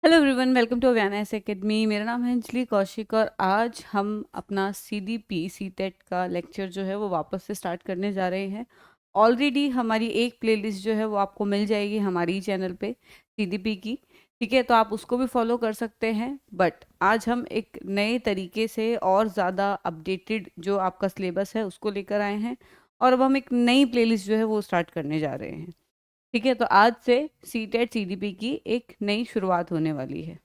Hello everyone, welcome to awareness academy. मेरा नाम है अंजलि कौशिक और आज हम अपना सीडीपी सीटेट का लेक्चर जो है वो वापस से स्टार्ट करने जा रहे हैं। ऑलरेडी हमारी एक प्लेलिस्ट जो है वो आपको मिल जाएगी हमारी चैनल पे सीडीपी की, ठीक है, तो आप उसको भी फॉलो कर सकते हैं। बट आज हम एक नए तरीके से और ज़्यादा अपडेटेड जो आपका सिलेबस है उसको लेकर आए हैं और अब हम एक नई प्लेलिस्ट जो है वो स्टार्ट करने जा रहे हैं। ठीक है, तो आज से सीटेट सीडीपी की एक नई शुरुआत होने वाली है।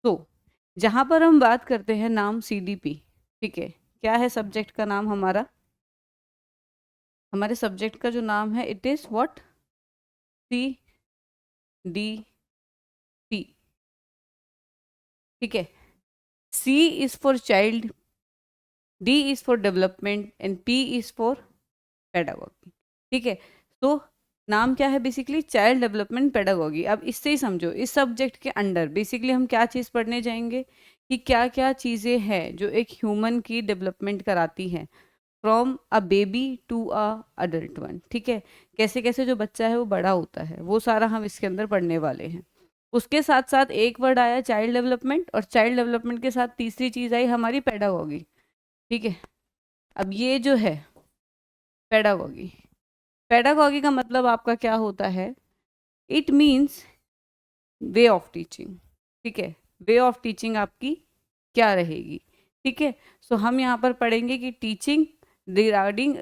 तो जहां पर हम बात करते हैं नाम सीडीपी, ठीक है, क्या है सब्जेक्ट का नाम हमारा? हमारे सब्जेक्ट का जो नाम है it is what? C D P. ठीक है, C is for child, D is for development and P is for pedagogy. ठीक है, तो नाम क्या है? Basically child development pedagogy. अब इससे ही समझो, इस सब्जेक्ट के अंडर बेसिकली हम क्या चीज़ पढ़ने जाएंगे कि क्या क्या चीज़ें हैं जो एक ह्यूमन की डेवलपमेंट कराती हैं from a baby to a adult one. ठीक है, कैसे कैसे जो बच्चा है वो बड़ा होता है, वो सारा हम इसके अंदर पढ़ने वाले हैं। उसके साथ साथ एक वर्ड आया चाइल्ड डेवलपमेंट, और चाइल्ड डेवलपमेंट के साथ तीसरी चीज़ आई हमारी पेडागोगी। ठीक है, अब ये जो है पेडागोगी, पेडागोगी का मतलब आपका क्या होता है? It means way of teaching. ठीक है, वे ऑफ टीचिंग आपकी क्या रहेगी? ठीक है, सो हम यहाँ पर पढ़ेंगे कि teaching regarding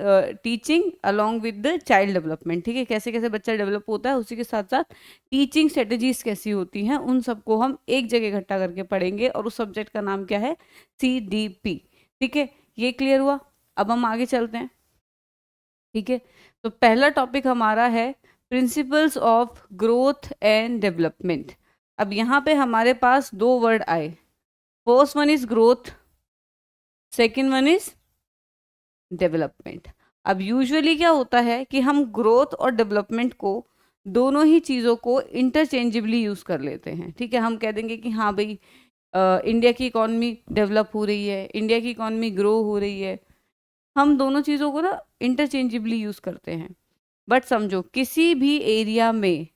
teaching along with the child development. ठीक है, कैसे कैसे बच्चा डेवलप होता है, उसी के साथ साथ टीचिंग स्ट्रेटजीज कैसी होती हैं, उन सबको हम एक जगह इकट्ठा करके पढ़ेंगे। और उस सब्जेक्ट का नाम क्या है? CDP। ठीक है, ये क्लियर हुआ? अब हम आगे चलते हैं। ठीक है, तो पहला टॉपिक हमारा है principles of growth and development. अब यहाँ पे हमारे पास दो वर्ड आए, first one is growth, second one is development. अब यूजुअली क्या होता है कि हम ग्रोथ और डेवलपमेंट को दोनों ही चीज़ों को इंटरचेंजेबली यूज़ कर लेते हैं। ठीक है, हम कह देंगे कि हाँ भाई, इंडिया की इकॉनमी डेवलप हो रही है, इंडिया की इकॉनमी ग्रो हो रही है। हम दोनों चीज़ों को ना इंटरचेंजेबली यूज़ करते हैं। बट समझो, किसी भी एरिया में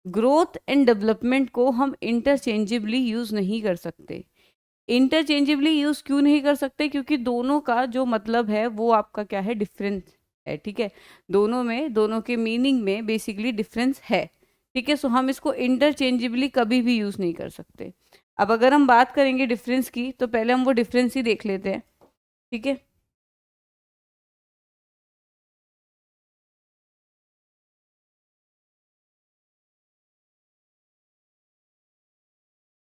ग्रोथ एंड डेवलपमेंट को हम इंटरचेंजेबली यूज़ नहीं कर सकते। इंटरचेंजेबली यूज़ क्यों नहीं कर सकते? क्योंकि दोनों का जो मतलब है वो आपका क्या है? डिफरेंस है। ठीक है, दोनों में, दोनों के मीनिंग में बेसिकली डिफरेंस है। ठीक है, सो हम इसको इंटरचेंजेबली कभी भी यूज़ नहीं कर सकते। अब अगर हम बात करेंगे डिफरेंस की, तो पहले हम वो डिफरेंस ही देख लेते हैं। ठीक है,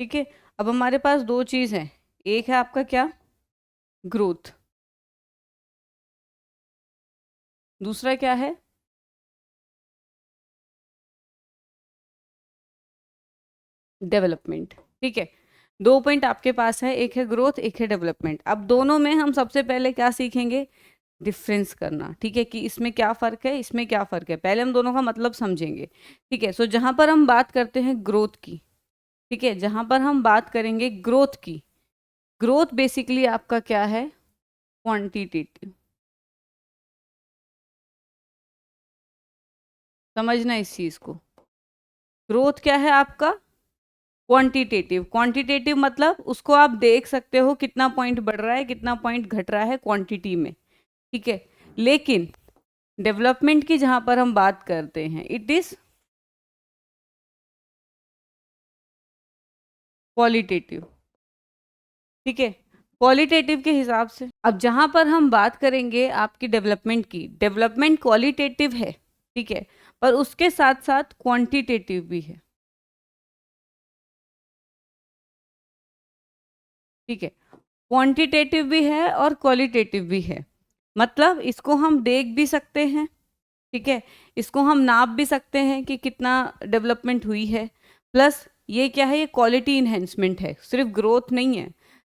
ठीक है, अब हमारे पास दो चीज़ हैं। एक है आपका क्या? ग्रोथ। दूसरा क्या है? डेवलपमेंट। ठीक है, दो पॉइंट आपके पास है, एक है ग्रोथ, एक है डेवलपमेंट। अब दोनों में हम सबसे पहले क्या सीखेंगे? डिफरेंस करना। ठीक है, कि इसमें क्या फ़र्क है, इसमें क्या फ़र्क है, पहले हम दोनों का मतलब समझेंगे। ठीक है, सो जहाँ पर हम बात करते हैं ग्रोथ की, ठीक है, जहाँ पर हम बात करेंगे ग्रोथ की, ग्रोथ बेसिकली आपका क्या है? क्वांटिटेटिव। समझना इस चीज़ को, ग्रोथ क्या है आपका? क्वांटिटेटिव। क्वांटिटेटिव मतलब उसको आप देख सकते हो कितना पॉइंट बढ़ रहा है, कितना पॉइंट घट रहा है क्वांटिटी में। ठीक है, लेकिन डेवलपमेंट की जहां पर हम बात करते हैं, इट इज क्वालिटेटिव। ठीक है, क्वालिटेटिव के हिसाब से अब जहां पर हम बात करेंगे आपकी डेवलपमेंट की, डेवलपमेंट क्वालिटेटिव है, ठीक है, पर उसके साथ साथ क्वांटिटेटिव भी है। ठीक है, क्वांटिटेटिव भी है और क्वालिटेटिव भी है। मतलब इसको हम देख भी सकते हैं, ठीक है, इसको हम नाप भी सकते हैं कि कितना डेवलपमेंट हुई है। प्लस ये क्या है? ये क्वालिटी इन्हेंसमेंट है, सिर्फ ग्रोथ नहीं है।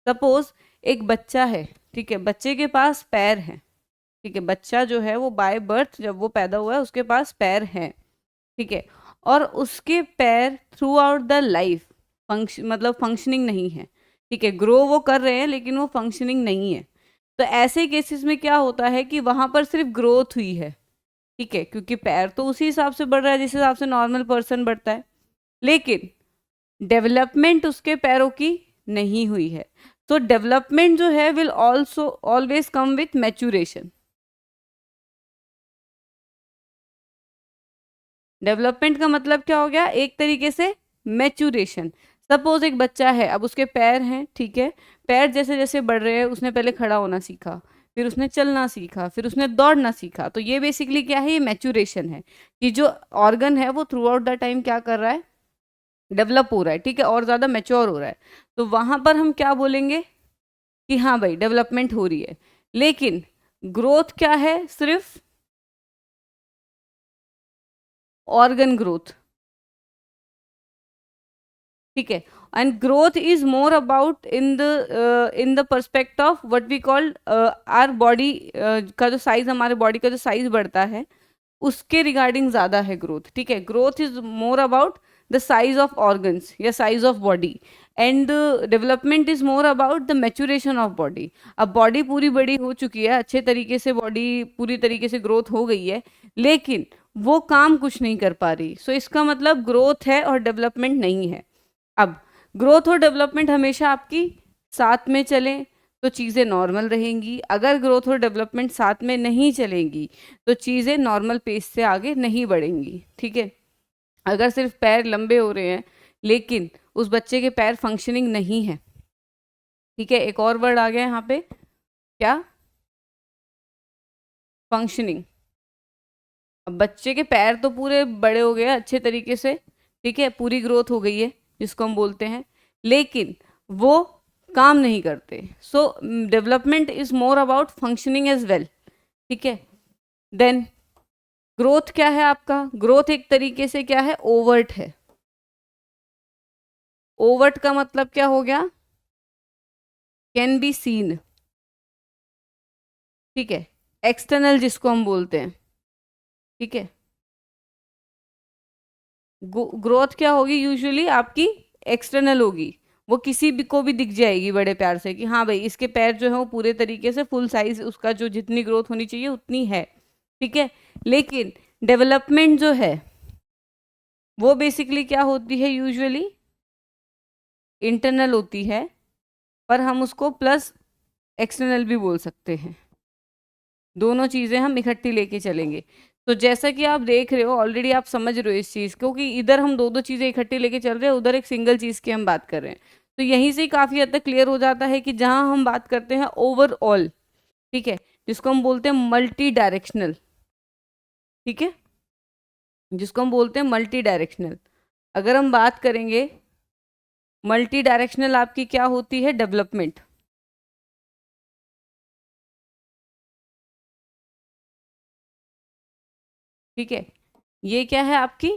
सपोज एक बच्चा है, ठीक है, बच्चे के पास पैर है। ठीक है, बच्चा जो है वो बाय बर्थ जब वो पैदा हुआ है उसके पास पैर है। ठीक है, और उसके पैर थ्रू आउट द लाइफ मतलब फंक्शनिंग नहीं है। ठीक है, ग्रो वो कर रहे हैं लेकिन वो फंक्शनिंग नहीं है। तो ऐसे केसेस में क्या होता है कि वहां पर सिर्फ ग्रोथ हुई है। ठीक है, क्योंकि पैर तो उसी हिसाब से बढ़ रहा है जिस हिसाब से नॉर्मल पर्सन बढ़ता है। लेकिन डेवलपमेंट उसके पैरों की नहीं हुई है। तो डेवलपमेंट जो है will also always come with maturation. Development का मतलब क्या हो गया, एक तरीके से मैच्यूरेशन। सपोज एक बच्चा है, अब उसके पैर हैं, ठीक है, पैर जैसे जैसे बढ़ रहे हैं, उसने पहले खड़ा होना सीखा, फिर उसने चलना सीखा, फिर उसने दौड़ना सीखा, तो ये बेसिकली क्या है, ये मैच्यूरेशन है कि जो ऑर्गन है वो थ्रू आउट द टाइम क्या कर रहा है, डेवलप हो रहा है, ठीक है, और ज़्यादा मैच्योर हो रहा है। तो वहाँ पर हम क्या बोलेंगे कि हाँ भाई डेवलपमेंट हो रही है। लेकिन ग्रोथ क्या है, सिर्फ ऑर्गन ग्रोथ, ठीक है। And growth is more about in the perspect of what we call our body का जो साइज, हमारे बॉडी का जो साइज बढ़ता है उसके रिगार्डिंग ज्यादा है ग्रोथ, ठीक है। Growth is more about the size of organs या size of body, and development is more about the maturation of body. अब बॉडी पूरी बड़ी हो चुकी है, अच्छे तरीके से बॉडी पूरी तरीके से ग्रोथ हो गई है, लेकिन वो काम कुछ नहीं कर पा रही। सो इसका मतलब ग्रोथ है और डेवलपमेंट नहीं है। अब ग्रोथ और डेवलपमेंट हमेशा आपकी साथ में चलें तो चीज़ें नॉर्मल रहेंगी, अगर ग्रोथ और डेवलपमेंट साथ में नहीं चलेंगी तो चीज़ें नॉर्मल पेस से आगे नहीं बढ़ेंगी, ठीक है। अगर सिर्फ पैर लंबे हो रहे हैं लेकिन उस बच्चे के पैर फंक्शनिंग नहीं है, ठीक है, एक और वर्ड आ गया यहाँ पे, क्या, फंक्शनिंग। अब बच्चे के पैर तो पूरे बड़े हो गए अच्छे तरीके से, ठीक है, पूरी ग्रोथ हो गई है जिसको हम बोलते हैं, लेकिन वो काम नहीं करते। So development is more about functioning as well, ठीक है। देन ग्रोथ क्या है आपका, ग्रोथ एक तरीके से क्या है, ओवर्ट है। ओवर्ट का मतलब क्या हो गया, कैन बी सीन, ठीक है, एक्सटर्नल जिसको हम बोलते हैं, ठीक है। ग्रोथ क्या होगी, यूजुअली आपकी एक्सटर्नल होगी, वो किसी भी को भी दिख जाएगी बड़े प्यार से कि हाँ भाई इसके पैर जो है वो पूरे तरीके से फुल साइज, उसका जो जितनी ग्रोथ होनी चाहिए उतनी है, ठीक है। लेकिन डेवलपमेंट जो है वो बेसिकली क्या होती है, यूजुअली इंटरनल होती है, पर हम उसको प्लस एक्सटर्नल भी बोल सकते हैं। दोनों चीज़ें हम इकट्ठी लेके चलेंगे। तो जैसा कि आप देख रहे हो ऑलरेडी, आप समझ रहे हो इस चीज़ को कि इधर हम दो दो चीज़ें इकट्ठी लेके चल रहे हैं, उधर एक सिंगल चीज़ की हम बात कर रहे हैं। तो यहीं से काफ़ी हद तक क्लियर हो जाता है कि जहाँ हम बात करते हैं ओवरऑल, ठीक है, जिसको हम बोलते हैं मल्टी डायरेक्शनल, ठीक है, जिसको हम बोलते हैं मल्टी डायरेक्शनल। अगर हम बात करेंगे मल्टी डायरेक्शनल, आपकी क्या होती है, डेवलपमेंट, ठीक है। ये क्या है आपकी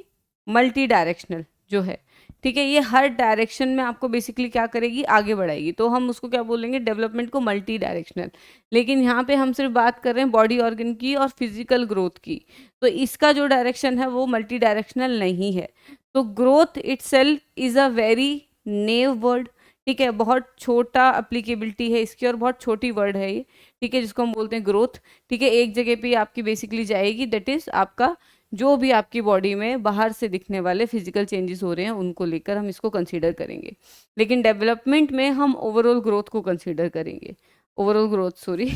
मल्टी डायरेक्शनल जो है, ठीक है, ये हर डायरेक्शन में आपको बेसिकली क्या करेगी, आगे बढ़ाएगी, तो हम उसको क्या बोलेंगे, डेवलपमेंट को मल्टी डायरेक्शनल। लेकिन यहाँ पे हम सिर्फ बात कर रहे हैं बॉडी ऑर्गन की और फिजिकल ग्रोथ की, तो इसका जो डायरेक्शन है वो मल्टी डायरेक्शनल नहीं है। तो growth itself is a very naive word, ठीक है, बहुत छोटा अप्लीकेबिलिटी है इसकी और बहुत छोटी वर्ड है ये, ठीक है, जिसको हम बोलते हैं ग्रोथ, ठीक है। एक जगह पे आपकी बेसिकली जाएगी, दैट इज आपका जो भी आपकी बॉडी में बाहर से दिखने वाले फिजिकल चेंजेस हो रहे हैं उनको लेकर हम इसको कंसीडर करेंगे। लेकिन डेवलपमेंट में हम ओवरऑल ग्रोथ को कंसीडर करेंगे, ओवरऑल ग्रोथ सॉरी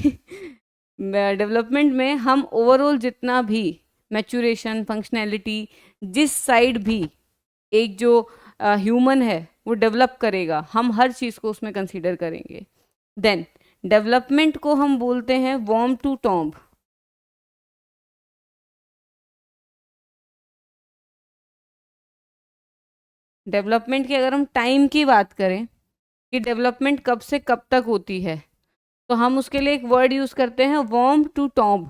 डेवलपमेंट में हम ओवरऑल जितना भी मैच्यूरेशन, फंक्शनैलिटी, जिस साइड भी एक जो ह्यूमन है वो डेवलप करेगा, हम हर चीज़ को उसमें कंसीडर करेंगे। देन डेवलपमेंट को हम बोलते हैं वॉर्म टू टॉम्ब। डेवलपमेंट की अगर हम टाइम की बात करें कि डेवलपमेंट कब से कब तक होती है, तो हम उसके लिए एक वर्ड यूज करते हैं वॉर्म टू टॉम्ब।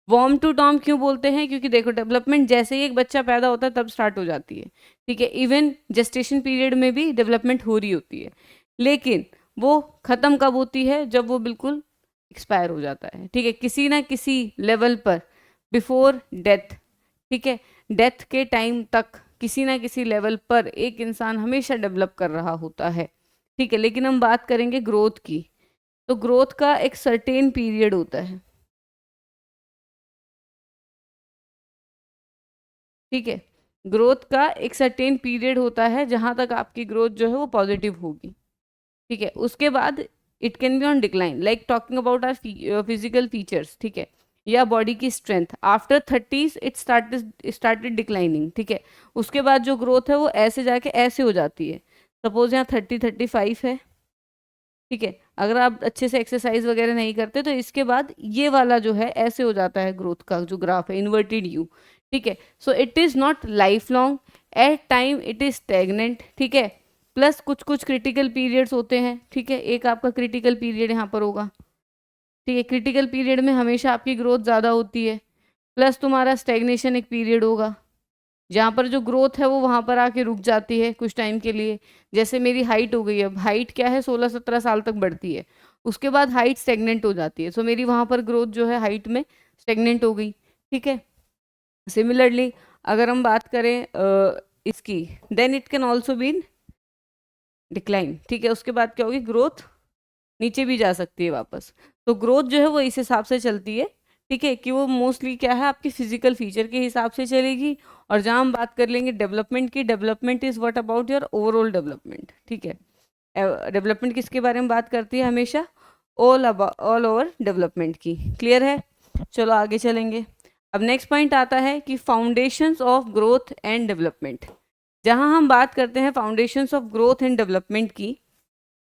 वॉर्म टू टॉम्ब क्यों बोलते हैं, क्योंकि देखो डेवलपमेंट जैसे ही एक बच्चा पैदा होता है तब स्टार्ट हो जाती है, ठीक है, इवन जेस्टेशन पीरियड में भी डेवलपमेंट हो रही होती है, लेकिन वो खत्म कब होती है, जब वो बिल्कुल एक्सपायर हो जाता है, ठीक है, किसी ना किसी लेवल पर, बिफोर डेथ, ठीक है, डेथ के टाइम तक किसी ना किसी लेवल पर एक इंसान हमेशा डेवलप कर रहा होता है, ठीक है। लेकिन हम बात करेंगे ग्रोथ की, तो ग्रोथ का एक सर्टेन पीरियड होता है, ठीक है। ग्रोथ का एक सर्टेन पीरियड होता है जहां तक आपकी ग्रोथ जो है वो पॉजिटिव होगी, ठीक है। उसके बाद it can be on decline, like talking about our physical features, ठीक है, या बॉडी की strength. After 30s it started declining, ठीक है। उसके बाद जो ग्रोथ है वो ऐसे जाके ऐसे हो जाती है। सपोज यहाँ 35 है, ठीक है। अगर आप अच्छे से एक्सरसाइज वगैरह नहीं करते तो इसके बाद ये वाला जो है ऐसे हो जाता है, ग्रोथ का जो ग्राफ है, इन्वर्टेड यू, ठीक है। So it is not life long, at time it is stagnant, ठीक है। प्लस कुछ कुछ क्रिटिकल पीरियड्स होते हैं, ठीक है। एक आपका क्रिटिकल पीरियड यहाँ पर होगा, ठीक है। क्रिटिकल पीरियड में हमेशा आपकी ग्रोथ ज़्यादा होती है, प्लस तुम्हारा स्टेगनेशन एक पीरियड होगा जहाँ पर जो ग्रोथ है वो वहाँ पर आके रुक जाती है कुछ टाइम के लिए। जैसे मेरी हाइट हो गई, अब हाइट क्या है 16-17 साल तक बढ़ती है, उसके बाद हाइट स्टेगनेंट हो जाती है। सो मेरी वहाँ पर ग्रोथ जो है हाइट में स्टेगनेंट हो गई, ठीक है। सिमिलरली अगर हम बात करें इसकी, then it can also be decline, ठीक है। उसके बाद क्या होगी, ग्रोथ नीचे भी जा सकती है वापस। तो ग्रोथ जो है वो इस हिसाब से चलती है, ठीक है, कि वो मोस्टली क्या है आपकी फिजिकल फीचर के हिसाब से चलेगी। और जहाँ हम बात कर लेंगे डेवलपमेंट की, development is what about your overall development, ठीक है। डेवलपमेंट किसके बारे में बात करती है हमेशा, ऑल ओवर डेवलपमेंट की। क्लियर है, चलो आगे चलेंगे। अब नेक्स्ट पॉइंट आता है कि foundations of growth and development. जहाँ हम बात करते हैं foundations of growth and development की,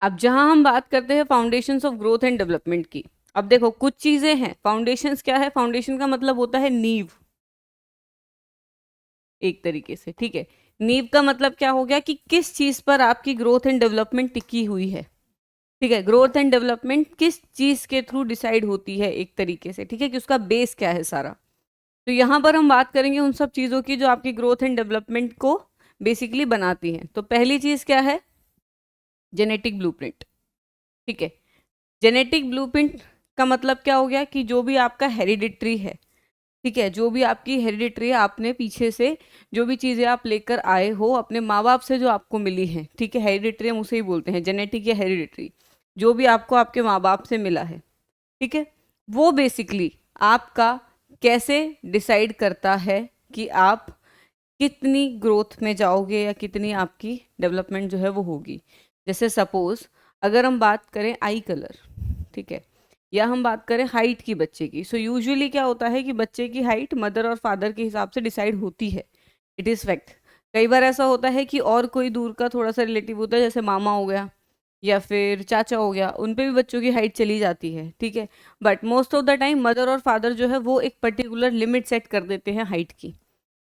अब जहां हम बात करते हैं foundations of growth and development की, अब देखो कुछ चीजें हैं। फाउंडेशंस क्या है, फाउंडेशन का मतलब होता है नींव, एक तरीके से, ठीक है। नींव का मतलब क्या हो गया कि किस चीज पर आपकी ग्रोथ एंड डेवलपमेंट टिकी हुई है, ठीक है। ग्रोथ एंड डेवलपमेंट किस चीज के थ्रू डिसाइड होती है एक तरीके से, ठीक है, कि उसका बेस क्या है सारा। तो यहाँ पर हम बात करेंगे उन सब चीजों की जो आपकी ग्रोथ एंड डेवलपमेंट को बेसिकली बनाती हैं। तो पहली चीज क्या है, जेनेटिक ब्लूप्रिंट, ठीक है। जेनेटिक ब्लूप्रिंट का मतलब क्या हो गया कि जो भी आपका हेरिडिटरी है, ठीक है, जो भी आपकी हेरिडिटरी है, आपने पीछे से जो भी चीज़ें आप लेकर आए हो अपने माँ बाप से जो आपको मिली हैं, ठीक है, हेरिडिटरी हम उसे ही बोलते हैं, जेनेटिक या हेरिडिटरी, जो भी आपको आपके माँ बाप से मिला है, ठीक है, वो बेसिकली आपका कैसे डिसाइड करता है कि आप कितनी ग्रोथ में जाओगे या कितनी आपकी डेवलपमेंट जो है वो होगी। जैसे सपोज अगर हम बात करें आई कलर, ठीक है, या हम बात करें हाइट की बच्चे की, सो यूजुअली क्या होता है कि बच्चे की हाइट मदर और फादर के हिसाब से डिसाइड होती है, इट इज़ फैक्ट। कई बार ऐसा होता है कि और कोई दूर का थोड़ा सा रिलेटिव होता है, जैसे मामा हो गया या फिर चाचा हो गया, उन पे भी बच्चों की हाइट चली जाती है, ठीक है। But most of the time mother और फादर जो है वो एक पर्टिकुलर लिमिट सेट कर देते हैं हाइट की,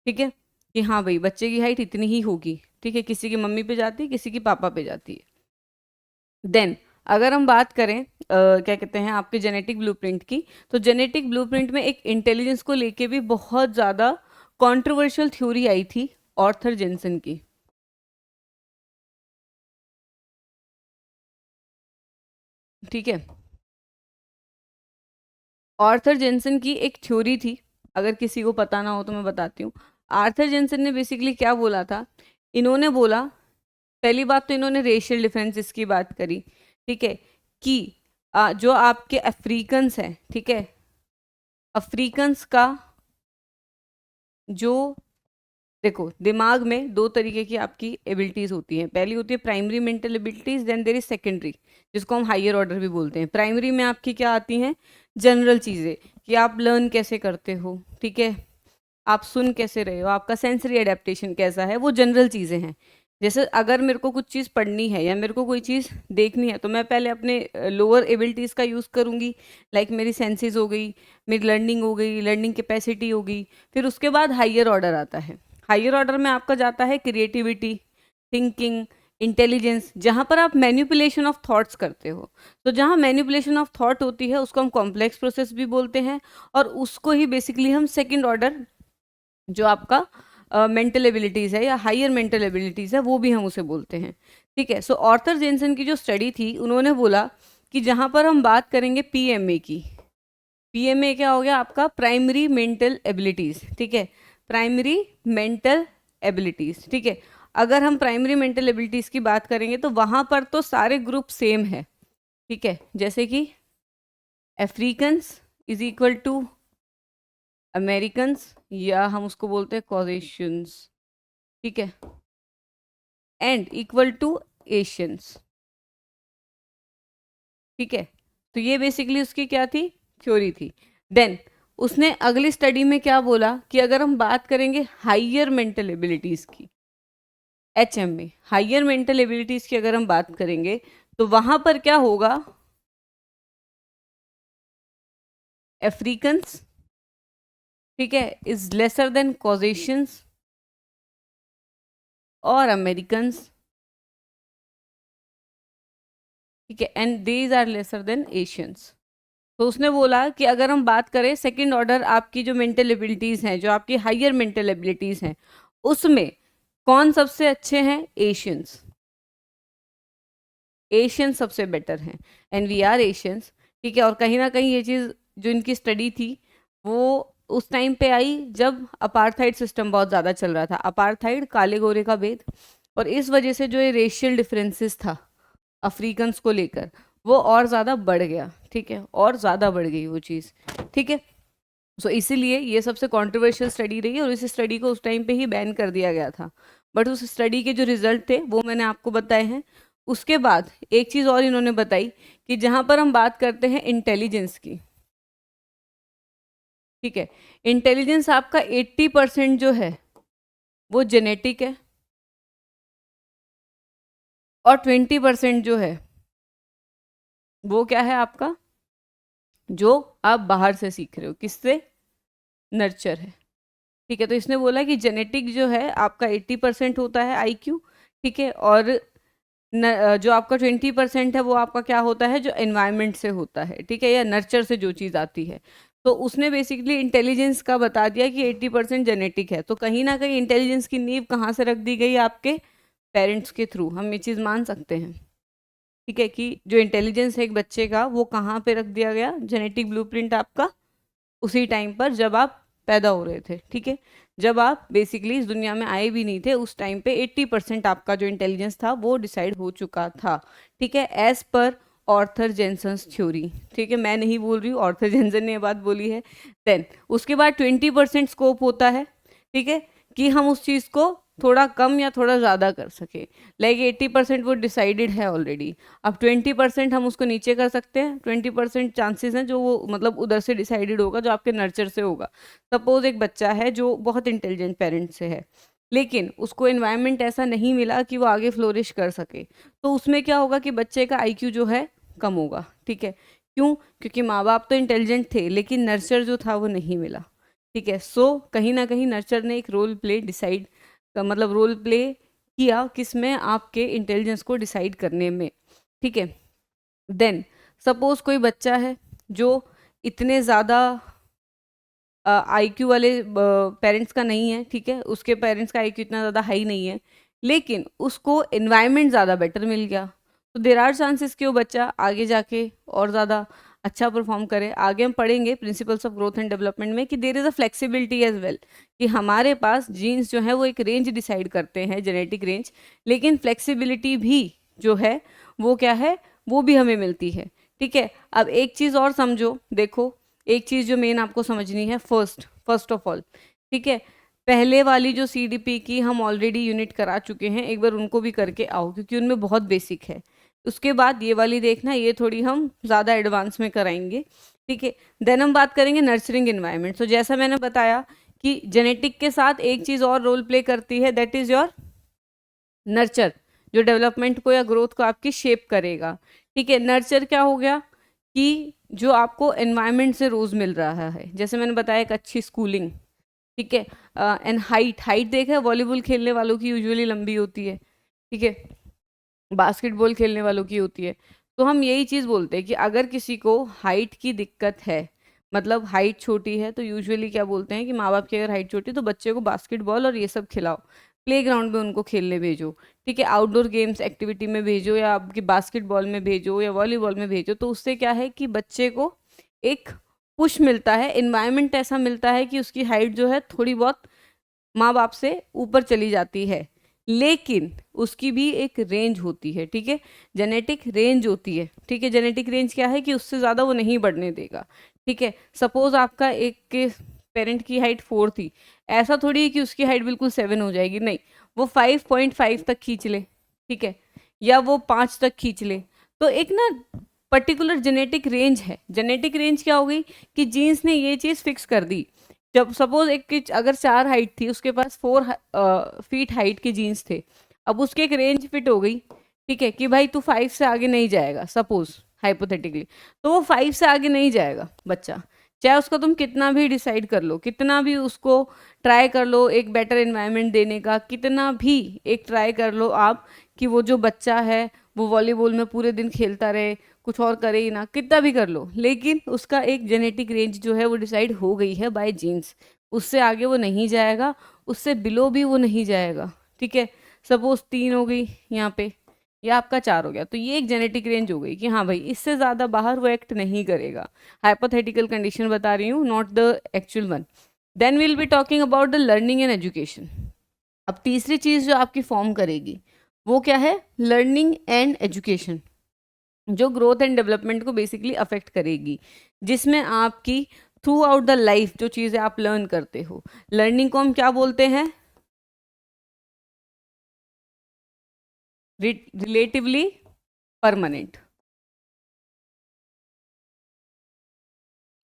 ठीक है, कि हाँ भाई बच्चे की हाइट इतनी ही होगी, ठीक है। किसी की मम्मी पे जाती है, किसी की पापा पे जाती है। देन अगर हम बात करें क्या कहते हैं आपके जेनेटिक ब्लूप्रिंट की, तो जेनेटिक ब्लूप्रिंट में एक इंटेलिजेंस को लेके भी बहुत ज़्यादा कंट्रोवर्शियल थ्योरी आई थी ऑर्थर जेनसन की, ठीक है। ऑर्थर जेनसन की एक थ्योरी थी, अगर किसी को पता ना हो तो मैं बताती हूँ। आर्थर जेनसन ने बेसिकली क्या बोला था, इन्होंने बोला, पहली बात तो इन्होंने रेशियल डिफरेंसेस की बात करी, ठीक है, कि जो आपके अफ्रीकन्स हैं, ठीक है, अफ्रीकन्स का जो, देखो दिमाग में दो तरीके की आपकी एबिलिटीज होती हैं। पहली होती है primary mental abilities, then there is secondary, जिसको हम हायर ऑर्डर भी बोलते हैं। प्राइमरी में आपकी क्या आती हैं, जनरल चीज़ें, कि आप लर्न कैसे करते हो, ठीक है, आप सुन कैसे रहे हो, आपका सेंसरी एडेप्टेशन कैसा है, वो जनरल चीज़ें हैं। जैसे अगर मेरे को कुछ चीज़ पढ़नी है या मेरे को कोई चीज़ देखनी है तो मैं पहले अपने लोअर एबिलिटीज़ का यूज़ करूँगी, लाइक मेरी सेंसेस हो गई, मेरी लर्निंग हो गई, लर्निंग कैपेसिटी हो गई। फिर उसके बाद हायर ऑर्डर आता है। हायर ऑर्डर में आपका जाता है क्रिएटिविटी, थिंकिंग, इंटेलिजेंस, जहाँ पर आप मैनिपुलेशन ऑफ थॉट्स करते हो। तो जहाँ मैनिपुलेशन ऑफ थॉट होती है उसको हम कॉम्प्लेक्स प्रोसेस भी बोलते हैं, और उसको ही बेसिकली हम सेकेंड ऑर्डर, जो आपका मेंटल एबिलिटीज़ है या हायर मेंटल एबिलिटीज़ है, वो भी हम उसे बोलते हैं, ठीक है। सो ऑर्थर जेनसन की जो स्टडी थी, उन्होंने बोला कि जहाँ पर हम बात करेंगे पीएमए की, पीएमए क्या हो गया आपका, प्राइमरी मेंटल एबिलिटीज़, ठीक है, प्राइमरी मेंटल एबिलिटीज़, ठीक है। अगर हम प्राइमरी मेंटल एबिलिटीज़ की बात करेंगे तो वहाँ पर तो सारे ग्रुप सेम है, ठीक है, जैसे कि Africans is equal to Americans, या हम उसको बोलते हैं कॉजेशंस, ठीक है, एंड इक्वल टू एशियंस। ठीक है, तो ये बेसिकली उसकी क्या थी, थ्योरी थी। देन उसने अगली स्टडी में क्या बोला कि अगर हम बात करेंगे हाइयर मेंटल एबिलिटीज की, HM में हाइयर मेंटल एबिलिटीज की अगर हम बात करेंगे तो वहां पर क्या होगा, अफ्रीकन्स, ठीक है, इज लेसर देन कॉजेशियंस और अमेरिकन्स, ठीक है, and these are lesser than Asians. तो उसने बोला कि अगर हम बात करें सेकंड ऑर्डर आपकी जो मेंटल एबिलिटीज हैं, जो आपकी हाइयर मेंटल एबिलिटीज हैं, उसमें कौन सबसे अच्छे हैं, एशियंस। एशियन सबसे बेटर हैं, एंड वी आर एशियंस। ठीक है, और कहीं ना कहीं ये चीज़ जो इनकी स्टडी थी वो उस टाइम पे आई जब अपार्थाइड सिस्टम बहुत ज़्यादा चल रहा था, अपार्थाइड, काले गोरे का भेद, और इस वजह से जो ये रेशियल डिफरेंसेस था अफ्रीकन्स को लेकर वो और ज़्यादा बढ़ गया। ठीक है, और ज़्यादा बढ़ गई वो चीज़। ठीक है, सो इसीलिए ये सबसे कंट्रोवर्शियल स्टडी रही और इस स्टडी को उस टाइम पे ही बैन कर दिया गया था। बट उस स्टडी के जो रिजल्ट थे वो मैंने आपको बताए हैं। उसके बाद एक चीज़ और इन्होंने बताई कि जहाँ पर हम बात करते हैं इंटेलिजेंस की, ठीक है, इंटेलिजेंस आपका 80% जो है वो जेनेटिक है और 20% जो है वो क्या है आपका, जो आप बाहर से सीख रहे हो, किससे, नर्चर है। ठीक है, तो इसने बोला कि जेनेटिक जो है आपका 80% होता है IQ, ठीक है, और जो आपका 20% है वो आपका क्या होता है, जो एनवायरनमेंट से होता है, ठीक है, या नर्चर से जो चीज़ आती है। तो उसने बेसिकली इंटेलिजेंस का बता दिया कि 80% जेनेटिक है। तो कहीं ना कहीं इंटेलिजेंस की नींव कहाँ से रख दी गई, आपके पेरेंट्स के थ्रू, हम ये चीज़ मान सकते हैं। ठीक है, कि जो इंटेलिजेंस है एक बच्चे का वो कहाँ पे रख दिया गया, जेनेटिक ब्लूप्रिंट आपका उसी टाइम पर जब आप पैदा हो रहे थे। ठीक है, जब आप बेसिकली इस दुनिया में आए भी नहीं थे उस टाइम पे 80% आपका जो इंटेलिजेंस था वो डिसाइड हो चुका था। ठीक है, as per Arthur Jensen's theory. ठीक है, मैं नहीं बोल रही हूँ, ऑर्थर जेनसन ने ये बात बोली है। देन उसके बाद 20% स्कोप होता है, ठीक है, कि हम उस चीज़ को थोड़ा कम या थोड़ा ज़्यादा कर सके। लाइक 80% वो डिसाइडेड है ऑलरेडी, अब 20% हम उसको नीचे कर सकते हैं। 20% चांसेस हैं जो वो मतलब उधर से डिसाइडेड होगा, जो आपके नर्चर से होगा। सपोज एक बच्चा है जो बहुत इंटेलिजेंट पेरेंट्स से है, लेकिन उसको एनवायरनमेंट ऐसा नहीं मिला कि वो आगे फ्लोरिश कर सके, तो उसमें क्या होगा कि बच्चे का IQ जो है कम होगा। ठीक है, क्यों, क्योंकि माँ बाप तो इंटेलिजेंट थे लेकिन नर्चर जो था वो नहीं मिला। ठीक है, सो कहीं ना कहीं नर्चर ने एक रोल प्ले डिसाइड मतलब रोल प्ले किया किसमें, आपके इंटेलिजेंस को डिसाइड करने में। ठीक है, देन सपोज कोई बच्चा है जो इतने ज़्यादा IQ वाले पेरेंट्स का नहीं है, ठीक है, उसके पेरेंट्स का IQ इतना ज़्यादा हाई नहीं है, लेकिन उसको एनवायरनमेंट ज़्यादा बेटर मिल गया, तो देर आर चांसेस कि वो बच्चा आगे जाके और ज़्यादा अच्छा परफॉर्म करे। आगे हम पढ़ेंगे principles of growth and development में कि there is a flexibility as well, कि हमारे पास जीन्स जो है वो एक रेंज डिसाइड करते हैं, जेनेटिक रेंज, लेकिन फ्लेक्सिबिलिटी भी जो है वो क्या है, वो भी हमें मिलती है। ठीक है, अब एक चीज़ और समझो, देखो एक चीज़ जो मेन आपको समझनी है, फर्स्ट ऑफ ऑल, ठीक है, पहले वाली जो CDP की हम ऑलरेडी यूनिट करा चुके हैं, एक बार उनको भी करके आओ क्योंकि उनमें बहुत बेसिक है। उसके बाद ये वाली देखना, ये थोड़ी हम ज़्यादा एडवांस में कराएंगे। ठीक है, देन हम बात करेंगे नर्चरिंग इन्वायरमेंट। तो जैसा मैंने बताया कि जेनेटिक के साथ एक चीज़ और रोल प्ले करती है, दैट इज़ योर नर्चर, जो डेवलपमेंट को या ग्रोथ को आपकी शेप करेगा। ठीक है, नर्चर क्या हो गया कि जो आपको एनवायरनमेंट से रोज़ मिल रहा है, जैसे मैंने बताया एक अच्छी स्कूलिंग, ठीक है, एंड हाइट देखा है, वॉलीबॉल खेलने वालों की यूजुअली लंबी होती है, ठीक है, बास्केटबॉल खेलने वालों की होती है। तो हम यही चीज़ बोलते हैं कि अगर किसी को हाइट की दिक्कत है, मतलब हाइट छोटी है, तो यूजुअली क्या बोलते हैं कि माँ बाप की अगर हाइट छोटी है तो बच्चे को बास्केटबॉल और ये सब खिलाओ, प्लेग्राउंड में उनको खेलने भेजो, ठीक है, आउटडोर गेम्स एक्टिविटी में भेजो, या आपकी बास्केटबॉल में भेजो या वॉलीबॉल में भेजो। तो उससे क्या है कि बच्चे को एक पुश मिलता है, इन्वायरमेंट ऐसा मिलता है कि उसकी हाइट जो है थोड़ी बहुत माँ बाप से ऊपर चली जाती है, लेकिन उसकी भी एक रेंज होती है। ठीक है, जेनेटिक रेंज होती है। ठीक है, जेनेटिक रेंज क्या है कि उससे ज़्यादा वो नहीं बढ़ने देगा। ठीक है, सपोज आपका एक के पेरेंट की हाइट 4 थी, ऐसा थोड़ी है कि उसकी हाइट बिल्कुल 7 हो जाएगी, नहीं, वो 5.5 तक खींच ले, ठीक है, या वो 5 तक खींच ले, तो एक ना पर्टिकुलर जेनेटिक रेंज है। जेनेटिक रेंज क्या हो गई कि जीन्स ने ये चीज़ फिक्स कर दी। जब सपोज एक की अगर 4 हाइट थी, उसके पास 4 फीट हाइट के जीन्स थे, अब उसकी एक रेंज फिट हो गई, ठीक है, कि भाई तू 5 से आगे नहीं जाएगा, सपोज हाइपोथेटिकली, तो वो 5 से आगे नहीं जाएगा बच्चा, चाहे उसको तुम कितना भी डिसाइड कर लो, कितना भी उसको ट्राई कर लो एक बेटर एनवायरनमेंट देने का, कितना भी एक ट्राई कर लो आप कि वो जो बच्चा है वो वॉलीबॉल में पूरे दिन खेलता रहे, कुछ और करे ही ना, कितना भी कर लो, लेकिन उसका एक जेनेटिक रेंज जो है वो डिसाइड हो गई है बाय जीन्स, उससे आगे वो नहीं जाएगा, उससे बिलो भी वो नहीं जाएगा, ठीक है। सपोज 3 हो गई यहाँ पे, या आपका 4 हो गया, तो ये एक जेनेटिक रेंज हो गई कि हाँ भाई इससे ज़्यादा बाहर वो एक्ट नहीं करेगा। हाइपोथेटिकल कंडीशन बता रही हूँ, not the actual one. Then will be talking about the learning and education. अब तीसरी चीज़ जो आपकी फॉर्म करेगी वो क्या है, लर्निंग एंड एजुकेशन, जो ग्रोथ एंड डेवलपमेंट को बेसिकली अफेक्ट करेगी, जिसमें आपकी थ्रू आउट द लाइफ जो चीज़ें आप लर्न करते हो। लर्निंग को हम क्या बोलते हैं, रिलेटिवली परमानेंट।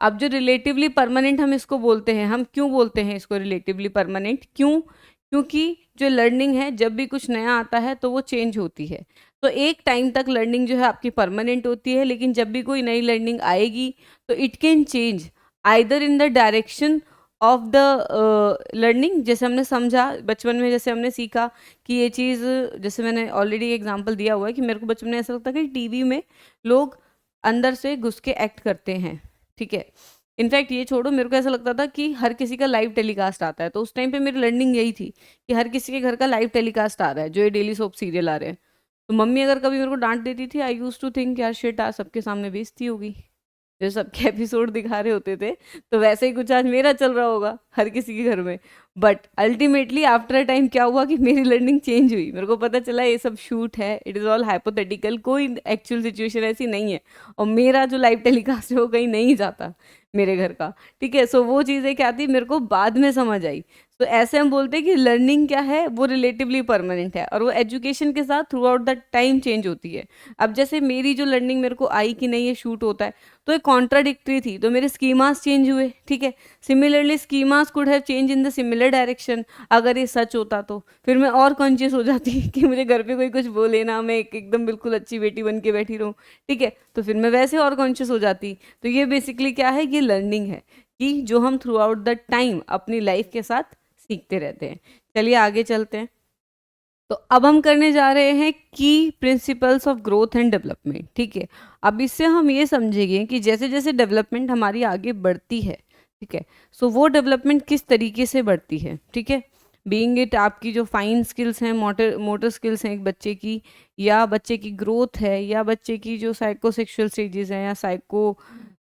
अब जो रिलेटिवली परमानेंट हम इसको बोलते हैं, हम क्यों बोलते हैं इसको रिलेटिवली परमानेंट, क्यों, क्योंकि जो लर्निंग है जब भी कुछ नया आता है तो वो चेंज होती है, तो एक टाइम तक लर्निंग जो है आपकी परमानेंट होती है, लेकिन जब भी कोई नई लर्निंग आएगी तो it can change either in the direction of the learning. जैसे हमने समझा बचपन में, जैसे हमने सीखा कि ये चीज़, जैसे मैंने ऑलरेडी एग्जांपल दिया हुआ है कि मेरे को बचपन में ऐसा लगता है कि टीवी में लोग अंदर से घुस के एक्ट करते हैं, ठीक है। इनफैक्ट ये छोड़ो, मेरे को ऐसा लगता था कि हर किसी का लाइव टेलीकास्ट आता है, तो उस टाइम पे मेरी लर्निंग यही थी कि हर किसी के घर का लाइव टेलीकास्ट आ रहा है, जो ये डेली सोप सीरियल आ रहे हैं। तो मम्मी अगर कभी मेरे को डांट देती थी, आई यूज टू थिंक यार शिट, आज सबके सामने बेइज्जती होगी, जो सबके एपिसोड दिखा रहे होते थे, तो वैसे ही कुछ आज मेरा चल रहा होगा हर किसी के घर में। But ultimately after a time क्या हुआ कि मेरी लर्निंग चेंज हुई, मेरे को पता चला ये सब शूट है, इट इज़ ऑल हाइपोथेटिकल, कोई एक्चुअल सिचुएशन ऐसी नहीं है, और मेरा जो लाइव टेलीकास्ट है वो कहीं नहीं जाता मेरे घर का, ठीक है। सो वो चीज़ें क्या थी मेरे को बाद में समझ आई। तो ऐसे हम बोलते हैं कि लर्निंग क्या है, वो रिलेटिवली परमानेंट है, और वो एजुकेशन के साथ through out the time change होती है। अब जैसे मेरी जो लर्निंग मेरे को आई कि नहीं ये शूट होता है, तो ये कॉन्ट्राडिक्टरी थी, तो मेरे स्कीमास चेंज हुए, ठीक है। Similarly schemas could have change in the similar direction, अगर ये सच होता तो फिर मैं और कॉन्शियस हो जाती कि मुझे घर पे कोई कुछ बोले ना, मैं एकदम बिल्कुल अच्छी बेटी बन के बैठी रहूँ, ठीक है, तो फिर मैं वैसे और कॉन्शियस हो जाती। तो ये बेसिकली क्या है, ये लर्निंग है कि जो हम थ्रू आउट द टाइम अपनी लाइफ के साथ सीखते रहते हैं। चलिए आगे चलते हैं। तो अब हम करने जा रहे हैं की principles of growth and development, ठीक है। अब इससे हम ये समझेंगे कि जैसे जैसे डेवलपमेंट हमारी आगे बढ़ती है, ठीक है, सो वो डेवलपमेंट किस तरीके से बढ़ती है, ठीक है। बीइंग इट आपकी जो फाइन स्किल्स हैं, मोटर मोटर स्किल्स हैं एक बच्चे की, या बच्चे की ग्रोथ है, या बच्चे की जो साइकोसेक्सुअल स्टेजेस हैं, या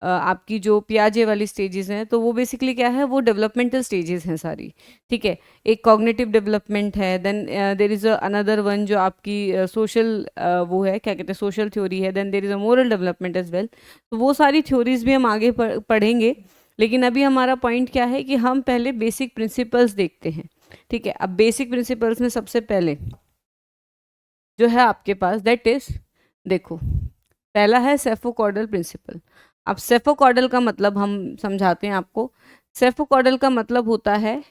आपकी जो पियाजे वाली स्टेजेस हैं, तो वो बेसिकली क्या है, वो डेवलपमेंटल स्टेजेस हैं सारी, ठीक है। एक कॉग्निटिव डेवलपमेंट है, then there is another one जो आपकी सोशल वो है, क्या कहते हैं, सोशल थ्योरी है, then there is a moral development as well. तो वो सारी थ्योरीज भी हम आगे पढ़ेंगे, लेकिन अभी हमारा पॉइंट क्या है कि हम पहले बेसिक प्रिंसिपल्स देखते हैं, ठीक है। अब बेसिक प्रिंसिपल्स में सबसे पहले जो है आपके पास, दैट इज, देखो, पहला है सेफोकॉर्डल प्रिंसिपल। अब सेफोकॉर्डल का मतलब हम समझाते हैं आपको। सेफोकॉर्डल का मतलब होता है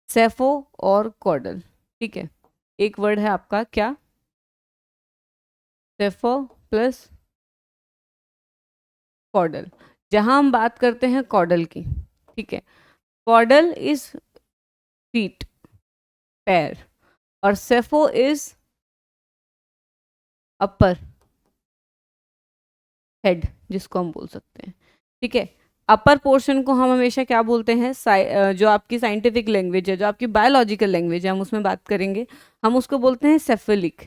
सेफो और कॉर्डल, ठीक है, एक वर्ड है आपका क्या, सेफो प्लस कॉर्डल। जहां हम बात करते हैं कॉर्डल की, ठीक है, कॉर्डल इज फीट, पैर, और सेफो इज अपर, हेड, जिसको हम बोल सकते हैं, ठीक है। अपर पोर्शन को हम हमेशा क्या बोलते हैं, जो आपकी साइंटिफिक लैंग्वेज है, जो आपकी बायोलॉजिकल लैंग्वेज है, हम उसमें बात करेंगे, हम उसको बोलते हैं सेफेलिक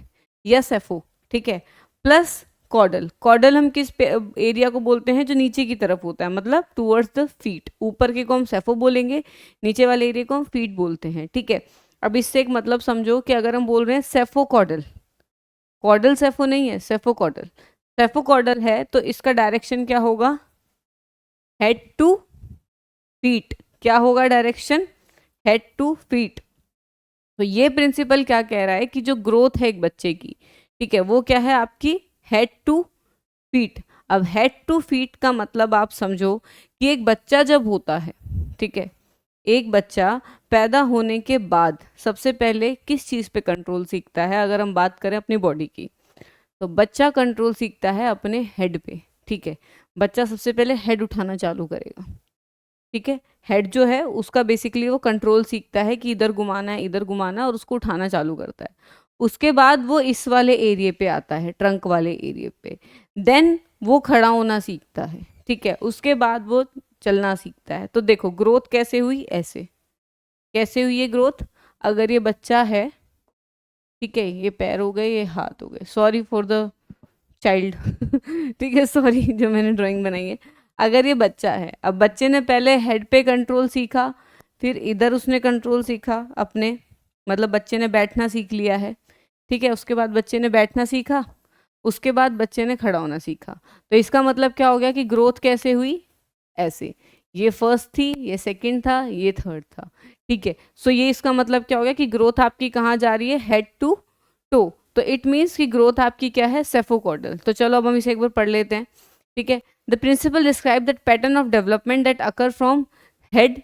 या सेफो, ठीक है। प्लस कॉर्डल, कॉर्डल हम किस एरिया को बोलते हैं, जो नीचे की तरफ होता है, मतलब टूवर्ड्स द फीट, ऊपर के को हम सेफो बोलेंगे, नीचे वाले एरिया को हम फीट बोलते हैं, ठीक है। अब इससे एक मतलब समझो कि अगर हम बोल रहे हैं सेफो कॉर्डल, कॉर्डल सेफो नहीं है, सेफो कॉर्डल, सेफो कॉर्डल है, तो इसका डायरेक्शन क्या होगा, हेड टू फीट, क्या होगा डायरेक्शन, हेड टू फीट। तो तो ये प्रिंसिपल क्या कह रहा है कि जो ग्रोथ है एक बच्चे की, ठीक है, वो क्या है आपकी हेड टू फीट। अब हेड टू फीट का मतलब आप समझो कि एक बच्चा जब होता है, ठीक है, एक बच्चा पैदा होने के बाद सबसे पहले किस चीज़ पे कंट्रोल सीखता है? अगर हम बात करें अपनी बॉडी की, तो बच्चा कंट्रोल सीखता है अपने हेड पे, ठीक है। बच्चा सबसे पहले हेड उठाना चालू करेगा, ठीक है। हेड जो है उसका बेसिकली वो कंट्रोल सीखता है कि इधर घुमाना है, इधर घुमाना है, और उसको उठाना चालू करता है। उसके बाद वो इस वाले एरिया पे आता है, ट्रंक वाले एरिया पे। देन वो खड़ा होना सीखता है, ठीक है। उसके बाद वो चलना सीखता है। तो देखो ग्रोथ कैसे हुई, ऐसे कैसे हुई ये ग्रोथ। अगर ये बच्चा है, ठीक है, ये पैर हो गए, ये हाथ हो गए, सॉरी फॉर द चाइल्ड ठीक है, सॉरी जो मैंने ड्राइंग बनाई है। अगर ये बच्चा है, अब बच्चे ने पहले हेड पे कंट्रोल सीखा, फिर इधर उसने कंट्रोल सीखा अपने, मतलब बच्चे ने बैठना सीख लिया है, ठीक है। उसके बाद बच्चे ने बैठना सीखा, उसके बाद बच्चे ने खड़ा होना सीखा। तो इसका मतलब क्या हो गया कि ग्रोथ कैसे हुई, ऐसे। ये फर्स्ट थी, ये सेकंड था, ये थर्ड था, ठीक है। सो ये इसका मतलब क्या हो गया कि ग्रोथ आपकी कहाँ जा रही है, हेड टू टो। तो इट मीन्स कि ग्रोथ आपकी क्या है, सेफोकॉर्डल। तो चलो अब हम इसे एक बार पढ़ लेते हैं, ठीक है। The principle describe that pattern of development that occur from head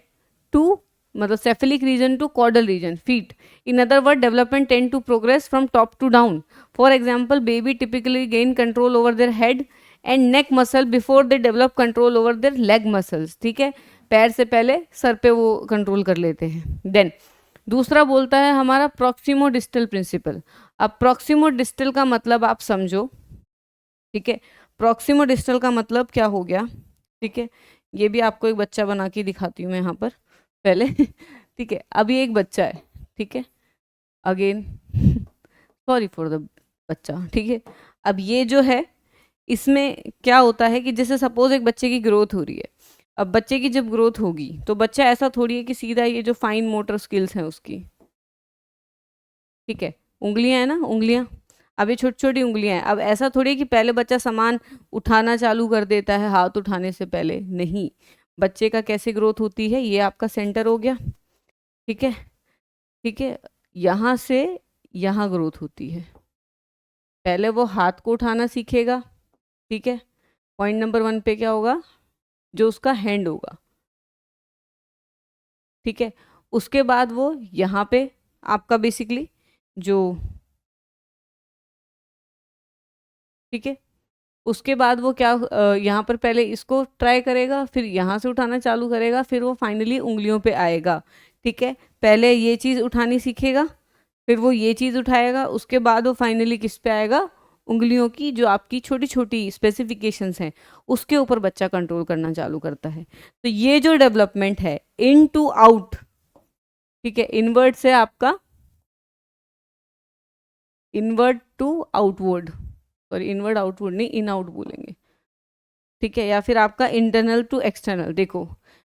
to, मतलब cephalic region to caudal region, feet. In other words, development tend to progress from top to down. For example, baby typically gain control over their head and neck muscle before they develop control over their leg muscles. ठीक है, पैर से पहले sir पे वो control कर लेते हैं। देन दूसरा बोलता है हमारा प्रॉक्सिमो डिस्टल प्रिंसिपल। अब प्रॉक्सिमो डिस्टल का मतलब आप समझो, ठीक है। प्रॉक्सिमो डिस्टल का मतलब क्या हो गया, ठीक है। ये भी आपको एक बच्चा बना के दिखाती हूँ मैं यहाँ पर पहले ठीक है। अभी एक बच्चा है, ठीक है, अगेन सॉरी फॉर द बच्चा, ठीक है। अब ये जो है, इसमें क्या होता है कि जैसे सपोज एक बच्चे की ग्रोथ हो रही है। अब बच्चे की जब ग्रोथ होगी तो बच्चा ऐसा थोड़ी है कि सीधा ये जो फाइन मोटर स्किल्स हैं उसकी, ठीक है, उंगलियां है ना, उंगलियां, अब ये छोटी छोटी उंगलियां हैं। अब ऐसा थोड़ी है कि पहले बच्चा सामान उठाना चालू कर देता है हाथ उठाने से पहले, नहीं। बच्चे का कैसे ग्रोथ होती है, ये आपका सेंटर हो गया, ठीक है, ठीक है। यहाँ से यहाँ ग्रोथ होती है। पहले वो हाथ को उठाना सीखेगा, ठीक है। पॉइंट नंबर 1 पे क्या होगा, जो उसका हैंड होगा, ठीक है। उसके बाद वो यहाँ पे आपका बेसिकली जो, ठीक है, उसके बाद वो क्या यहाँ पर पहले इसको ट्राई करेगा, फिर यहाँ से उठाना चालू करेगा, फिर वो फाइनली उंगलियों पे आएगा, ठीक है। पहले ये चीज़ उठानी सीखेगा, फिर वो ये चीज़ उठाएगा, उसके बाद वो फाइनली किस पे आएगा, उंगलियों की जो आपकी छोटी छोटी स्पेसिफिकेशंस हैं उसके ऊपर बच्चा कंट्रोल करना चालू करता है। तो ये जो डेवलपमेंट है इन टू आउट, ठीक है, इनवर्ड से आपका inward to outward, sorry inward outward नहीं, इन आउट बोलेंगे, ठीक है, या फिर आपका इंटरनल टू एक्सटर्नल। देखो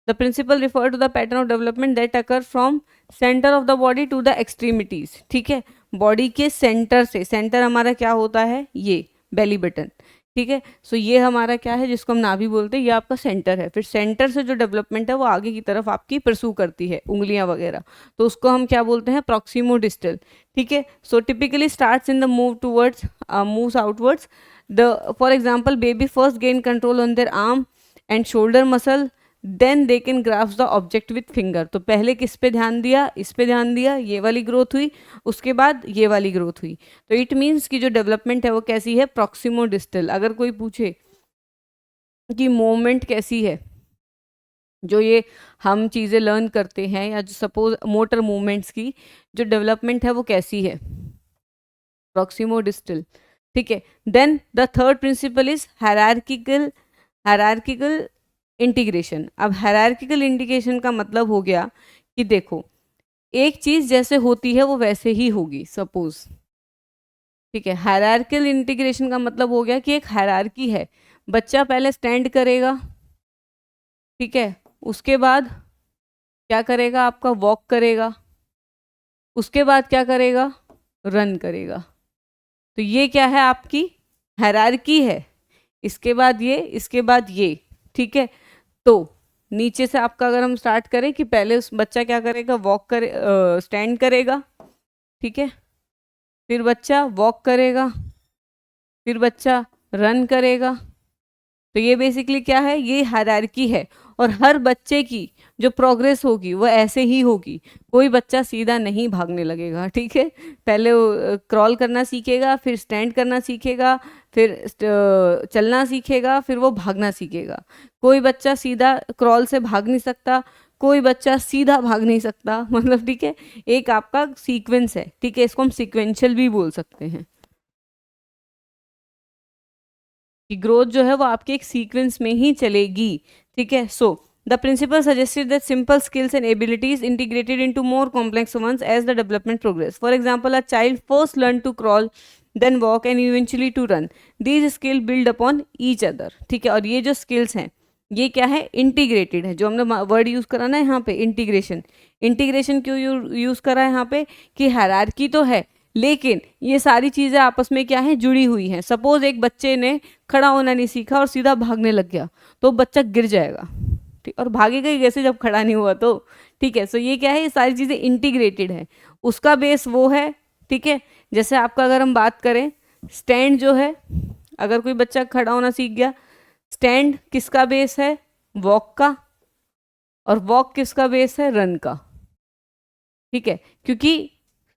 the principle refer to the pattern of development that occur from centre of the body to the extremities, ठीक है। बॉडी के सेंटर से, सेंटर हमारा क्या होता है, ये बेली बटन, ठीक है। सो ये हमारा क्या है जिसको हम नाभि बोलते हैं, ये आपका सेंटर है। फिर सेंटर से जो डेवलपमेंट है वो आगे की तरफ आपकी परसू करती है, उंगलियां वगैरह, तो उसको हम क्या बोलते हैं, प्रॉक्सिमो डिस्टल, ठीक है। So typically starts in the move towards, moves outwards. The, for example, baby first gain control on their arm and shoulder muscle, then they can grasp the object with finger. तो पहले किस पे ध्यान दिया, इस पे ध्यान दिया, ये वाली ग्रोथ हुई, उसके बाद ये वाली ग्रोथ हुई। तो इट मीन्स कि जो डेवलपमेंट है वो कैसी है, प्रॉक्सिमो डिस्टल। अगर कोई पूछे कि मूवमेंट कैसी है, जो ये हम चीज़ें लर्न करते हैं, या जो सपोज मोटर मूवमेंट्स की जो डेवलपमेंट है वो कैसी है, प्रॉक्सिमो डिस्टल, ठीक है। Then the third principle is hierarchical integration. अब हायरार्किकल इंटीग्रेशन का मतलब हो गया कि देखो एक चीज जैसे होती है वो वैसे ही होगी, सपोज, ठीक है। हायरार्किकल इंटीग्रेशन का मतलब हो गया कि एक हायरार्की है, बच्चा पहले स्टैंड करेगा, ठीक है, उसके बाद क्या करेगा, आपका वॉक करेगा, उसके बाद क्या करेगा, रन करेगा। तो ये क्या है, आपकी हायरार्की है। इसके बाद ये, इसके बाद ये, ठीक है। तो नीचे से आपका अगर हम स्टार्ट करें कि पहले उस बच्चा क्या करेगा, वॉक करे, स्टैंड करेगा, ठीक है, फिर बच्चा वॉक करेगा, फिर बच्चा रन करेगा। तो ये बेसिकली क्या है, ये हायरार्की है। और हर बच्चे की जो प्रोग्रेस होगी वो ऐसे ही होगी, कोई बच्चा सीधा नहीं भागने लगेगा, ठीक है। पहले वो क्रॉल करना सीखेगा, फिर स्टैंड करना सीखेगा, फिर चलना सीखेगा, फिर वो भागना सीखेगा। कोई बच्चा सीधा क्रॉल से भाग नहीं सकता, कोई बच्चा सीधा भाग नहीं सकता, मतलब ठीक है, एक आपका सीक्वेंस है, ठीक है, इसको हम सीक्वेंशियल भी बोल सकते हैं कि ग्रोथ जो है वो आपके एक सीक्वेंस में ही चलेगी, ठीक है। So the principle suggested that simple skills and abilities integrated into more complex ones as the development progress. For example, a child first learn to crawl, then walk and eventually to run. These skills build upon each other, ठीक है। और ये जो skills हैं ये क्या है, integrated है। जो हमने वर्ड यूज करा ना यहाँ पे, इंटीग्रेशन, इंटीग्रेशन क्यों यूज करा है यहाँ पे, कि हायरार्की तो है लेकिन ये सारी चीजें आपस में क्या है, जुड़ी हुई हैं। सपोज एक बच्चे ने खड़ा होना नहीं सीखा और सीधा भागने लग गया तो बच्चा गिर जाएगा, ठीक, और भागेगा ही कैसे जब खड़ा नहीं हुआ तो, ठीक है। सो ये क्या है, ये सारी चीजें इंटीग्रेटेड है, उसका बेस वो है, ठीक है। जैसे आपका अगर हम बात करें स्टैंड जो है, अगर कोई बच्चा खड़ा होना सीख गया, स्टैंड किसका बेस है, वॉक का, और वॉक किसका बेस है, रन का, ठीक है। क्योंकि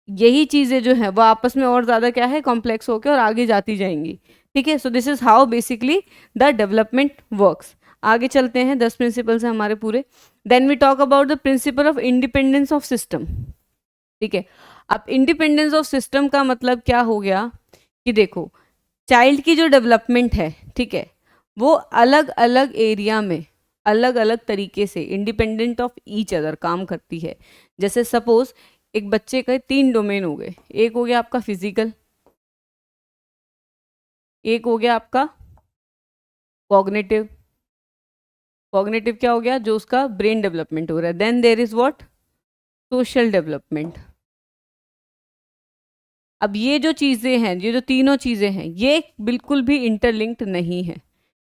यही चीजें जो है वो आपस में और ज्यादा क्या है, कॉम्प्लेक्स होकर और आगे जाती जाएंगी, ठीक है। So this is how basically the development works. आगे चलते हैं, 10 प्रिंसिपल्स हैं हमारे पूरे। Then we talk about the principle of independence of system, ठीक है। अब इंडिपेंडेंस ऑफ सिस्टम का मतलब क्या हो गया कि देखो चाइल्ड की जो डेवलपमेंट है, ठीक है, वो अलग अलग एरिया में अलग अलग तरीके से इंडिपेंडेंट ऑफ ईच अदर काम करती है। जैसे सपोज एक बच्चे के 3 डोमेन हो गए, एक हो गया आपका फिजिकल, एक हो गया आपका कॉग्निटिव, कॉग्निटिव क्या हो गया, जो उसका ब्रेन डेवलपमेंट हो रहा है। Then there is what, social development. अब ये जो चीजें हैं, ये जो तीनों चीजें हैं, ये बिल्कुल भी इंटरलिंक्ड नहीं है,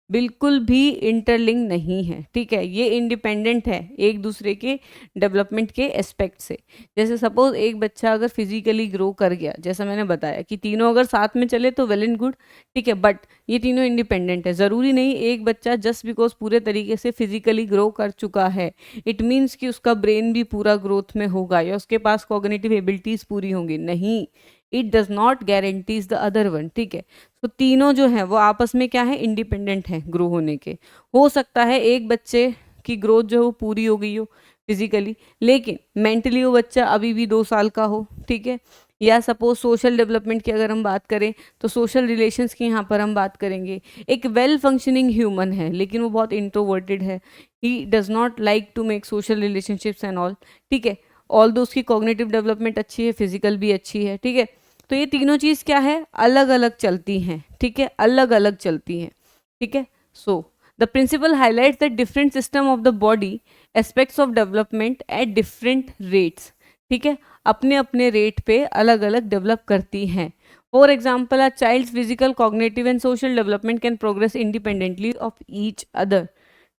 बिल्कुल भी इंटरलिंक नहीं है, ठीक है। ये इंडिपेंडेंट है एक दूसरे के डेवलपमेंट के एस्पेक्ट से। जैसे सपोज एक बच्चा अगर फिजिकली ग्रो कर गया, जैसा मैंने बताया कि तीनों अगर साथ में चले तो वेल एंड गुड, ठीक है, बट ये तीनों इंडिपेंडेंट है। ज़रूरी नहीं एक बच्चा जस्ट बिकॉज पूरे तरीके से फिजिकली ग्रो कर चुका है इट मीन्स कि उसका ब्रेन भी पूरा ग्रोथ में होगा या उसके पास कॉग्निटिव एबिलिटीज़ पूरी होंगी, नहीं, it does not guarantees the other one, ठीक है। तो तीनों जो है वो आपस में क्या है, इंडिपेंडेंट है ग्रो होने के। हो सकता है एक बच्चे की ग्रोथ जो है वो पूरी हो गई हो फिजिकली, लेकिन मेंटली वो बच्चा अभी भी 2 साल का हो, ठीक है। या सपोज सोशल डेवलपमेंट की अगर हम बात करें तो सोशल रिलेशंस की यहाँ पर हम बात करेंगे। एक वेल फंक्शनिंग ह्यूमन है लेकिन वो बहुत इंट्रोवर्टेड है, he does not like to make social relationships and all, ठीक है। ऑल दो उसकी कॉग्निटिव डेवलपमेंट अच्छी है, फिजिकल भी अच्छी है, ठीक है। तो ये तीनों चीज़ क्या है, अलग अलग चलती हैं, ठीक है, अलग अलग चलती हैं, ठीक है। So the principle highlights the different system of the body aspects of development at different rates, ठीक है, अपने अपने रेट पे अलग अलग डेवलप करती हैं। For example a child's physical cognitive and social development can progress independently of each other,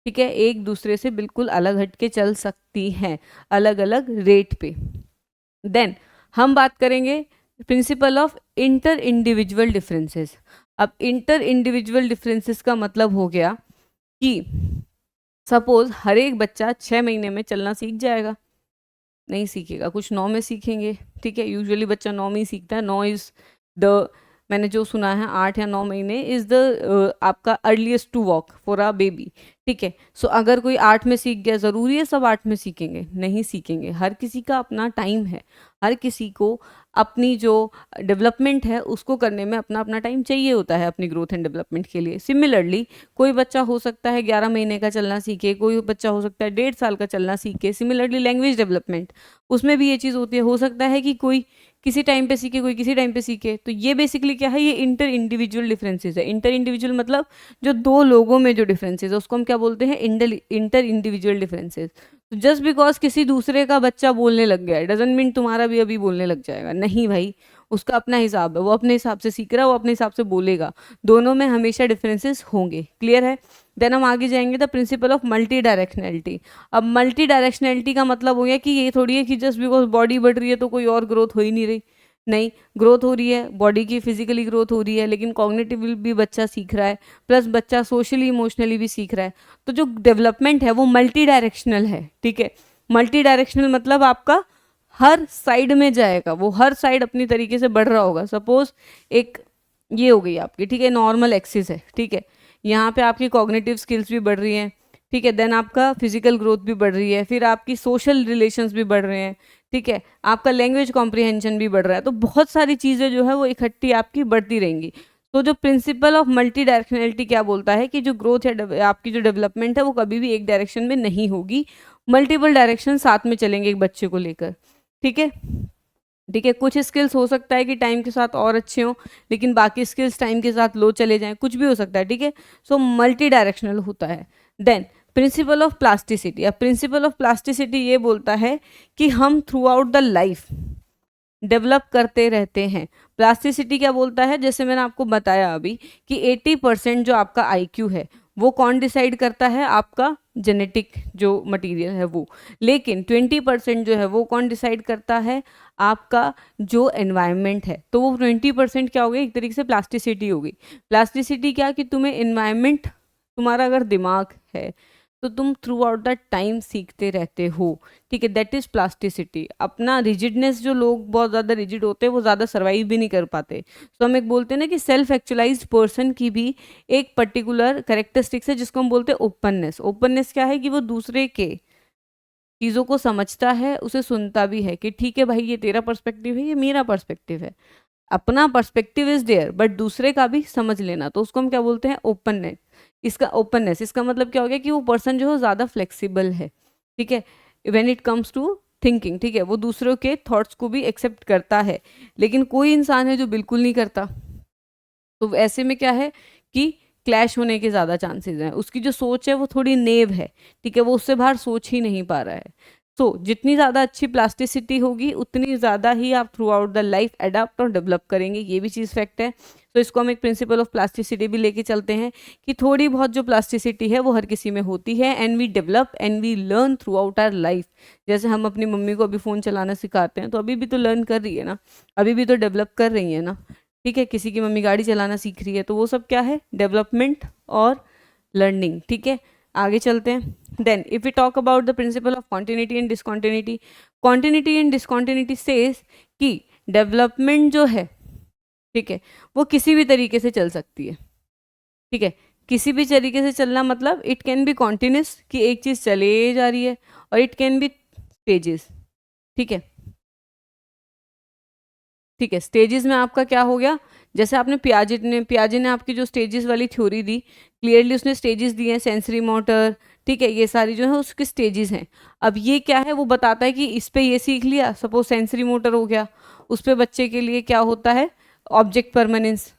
ठीक है, एक दूसरे से बिल्कुल अलग हट के चल सकती हैं अलग अलग रेट पे। देन हम बात करेंगे principle of inter individual differences. अब इंटर इंडिविजुअल डिफरेंसेस का मतलब हो गया कि सपोज हर एक बच्चा 6 महीने में चलना सीख जाएगा, नहीं सीखेगा, कुछ 9 में सीखेंगे, ठीक है। यूजुअली बच्चा 9 में ही सीखता है, 9 इज द, मैंने जो सुना है 8 या 9 महीने इज द आपका earliest to walk for a baby, ठीक है। सो अगर कोई 8 में सीख गया, ज़रूरी है सब 8 में सीखेंगे, नहीं सीखेंगे, हर किसी का अपना टाइम है, हर किसी को अपनी जो डेवलपमेंट है उसको करने में अपना अपना टाइम चाहिए होता है अपनी ग्रोथ एंड डेवलपमेंट के लिए। सिमिलरली कोई बच्चा हो सकता है 11 महीने का चलना सीखे, कोई बच्चा हो सकता है 1.5 साल का चलना सीखे। सिमिलरली लैंग्वेज डेवलपमेंट, उसमें भी ये चीज़ होती है, हो सकता है कि कोई किसी टाइम पे सीखे, कोई किसी टाइम पे सीखे। तो ये बेसिकली क्या है, ये इंटर इंडिविजुअल डिफरेंसेस है। इंटर इंडिविजुअल मतलब जो दो लोगों में जो डिफरेंसेस है उसको हम क्या बोलते हैं, इंटर इंडिविजुअल डिफरेंसेस। तो जस्ट बिकॉज किसी दूसरे का बच्चा बोलने लग गया है डजंट मीन तुम्हारा भी अभी बोलने लग जाएगा, नहीं भाई, उसका अपना हिसाब है, वो अपने हिसाब से सीख रहा है, वो अपने हिसाब से बोलेगा, दोनों में हमेशा डिफरेंसेस होंगे, क्लियर है। देन हम आगे जाएंगे the principle of multi directionality. अब मल्टी डायरेक्शनैलिटी का मतलब हो गया कि ये थोड़ी है कि जस्ट बिकॉज बॉडी बढ़ रही है तो कोई और ग्रोथ हो ही नहीं रही, नहीं, ग्रोथ हो रही है, बॉडी की फिजिकली ग्रोथ हो रही है, लेकिन कॉग्निटिवली भी बच्चा सीख रहा है, प्लस बच्चा सोशली इमोशनली भी सीख रहा है। तो जो डेवलपमेंट है वो मल्टी डायरेक्शनल है, ठीक है। मल्टी डायरेक्शनल मतलब आपका हर साइड में जाएगा, वो हर साइड अपनी तरीके से बढ़ रहा होगा। सपोज एक ये हो गई आपकी, ठीक है, नॉर्मल एक्सिस है, ठीक है, यहाँ पे आपकी कॉग्निटिव स्किल्स भी बढ़ रही हैं, ठीक है, देन आपका फिजिकल ग्रोथ भी बढ़ रही है, फिर आपकी सोशल रिलेशंस भी बढ़ रहे हैं, ठीक है, आपका लैंग्वेज कॉम्प्रिहेंशन भी बढ़ रहा है। तो बहुत सारी चीज़ें जो है वो इकट्ठी आपकी बढ़ती रहेंगी। तो जो प्रिंसिपल ऑफ मल्टी डायरेक्शनलिटी क्या बोलता है कि जो ग्रोथ है, आपकी जो डेवलपमेंट है, वो कभी भी एक डायरेक्शन में नहीं होगी, मल्टीपल डायरेक्शन साथ में चलेंगे एक बच्चे को लेकर, ठीक है। ठीक है, कुछ स्किल्स हो सकता है कि टाइम के साथ और अच्छे हों, लेकिन बाकी स्किल्स टाइम के साथ लो चले जाएं, कुछ भी हो सकता है, ठीक है। सो मल्टी डायरेक्शनल होता है। Then principle of plasticity. अब प्रिंसिपल ऑफ प्लास्टिसिटी ये बोलता है कि हम throughout the life develop करते रहते हैं। प्लास्टिसिटी क्या बोलता है, जैसे मैंने आपको बताया अभी कि 80% जो आपका आईक्यू है वो कौन डिसाइड करता है, आपका जेनेटिक जो मटेरियल है वो, लेकिन 20% जो है वो कौन डिसाइड करता है, आपका जो एनवायरनमेंट है। तो वो 20% क्या हो गई, एक तरीके से प्लास्टिसिटी हो गई। प्लास्टिसिटी क्या कि तुम्हें एनवायरनमेंट, तुम्हारा अगर दिमाग है तो तुम थ्रू आउट द टाइम सीखते रहते हो, ठीक है, दैट इज प्लास्टिसिटी। अपना रिजिडनेस, जो लोग बहुत ज़्यादा रिजिड होते हैं वो ज़्यादा सर्वाइव भी नहीं कर पाते। तो हम एक बोलते हैं ना कि सेल्फ एक्चुअलाइज्ड पर्सन की भी एक पर्टिकुलर कैरेक्टरिस्टिक्स है जिसको हम बोलते हैं ओपननेस। ओपननेस क्या है कि वो दूसरे के चीज़ों को समझता है, उसे सुनता भी है कि ठीक है भाई, ये तेरा पर्सपेक्टिव है, ये मेरा पर्सपेक्टिव है। अपना पर्सपेक्टिव इज देयर बट दूसरे का भी समझ लेना, तो उसको हम क्या बोलते हैं, ओपननेस। इसका मतलब क्या हो गया कि वो पर्सन जो है ज़्यादा फ्लेक्सिबल है, ठीक है, when it comes to thinking, ठीक है, वो दूसरों के थॉट्स को भी एक्सेप्ट करता है। लेकिन कोई इंसान है जो बिल्कुल नहीं करता, तो ऐसे में क्या है कि क्लैश होने के ज़्यादा चांसेस हैं। उसकी जो सोच है वो थोड़ी नेव है, ठीक है, वो उससे बाहर सोच ही नहीं पा रहा है। तो जितनी ज़्यादा अच्छी प्लास्टिसिटी होगी उतनी ज़्यादा ही आप through out the life adapt और डेवलप करेंगे, ये भी चीज़ फैक्ट है। तो इसको हम एक प्रिंसिपल ऑफ प्लास्टिसिटी भी लेके चलते हैं कि थोड़ी बहुत जो प्लास्टिसिटी है वो हर किसी में होती है, and we develop and we learn throughout our life. जैसे हम अपनी मम्मी को अभी फ़ोन चलाना सिखाते हैं तो अभी भी तो लर्न कर रही है ना, अभी भी तो डेवलप कर रही है ना, ठीक है। किसी की मम्मी गाड़ी चलाना सीख रही है, तो वो सब क्या है, डेवलपमेंट और लर्निंग, ठीक है। आगे चलते हैं। Then if you talk about the principle of continuity and discontinuity, continuity and discontinuity says कि डेवलपमेंट जो है, ठीक है, वो किसी भी तरीके से चल सकती है, ठीक है। किसी भी तरीके से चलना मतलब इट कैन बी कॉन्टिन्यूस, कि एक चीज़ चले जा रही है, और इट कैन बी स्टेजेस, ठीक है, ठीक है। स्टेजेस में आपका क्या हो गया, जैसे आपने पियाजे ने आपकी जो स्टेजेस वाली थ्योरी दी, क्लियरली उसने स्टेजेस दिए हैं, सेंसरी मोटर, ठीक है, ये सारी जो है उसकी स्टेजेस हैं। अब ये क्या है, वो बताता है कि इस पे ये सीख लिया, सपोज सेंसरी मोटर हो गया, उस पे बच्चे के लिए क्या होता है, ऑब्जेक्ट परमानेंस,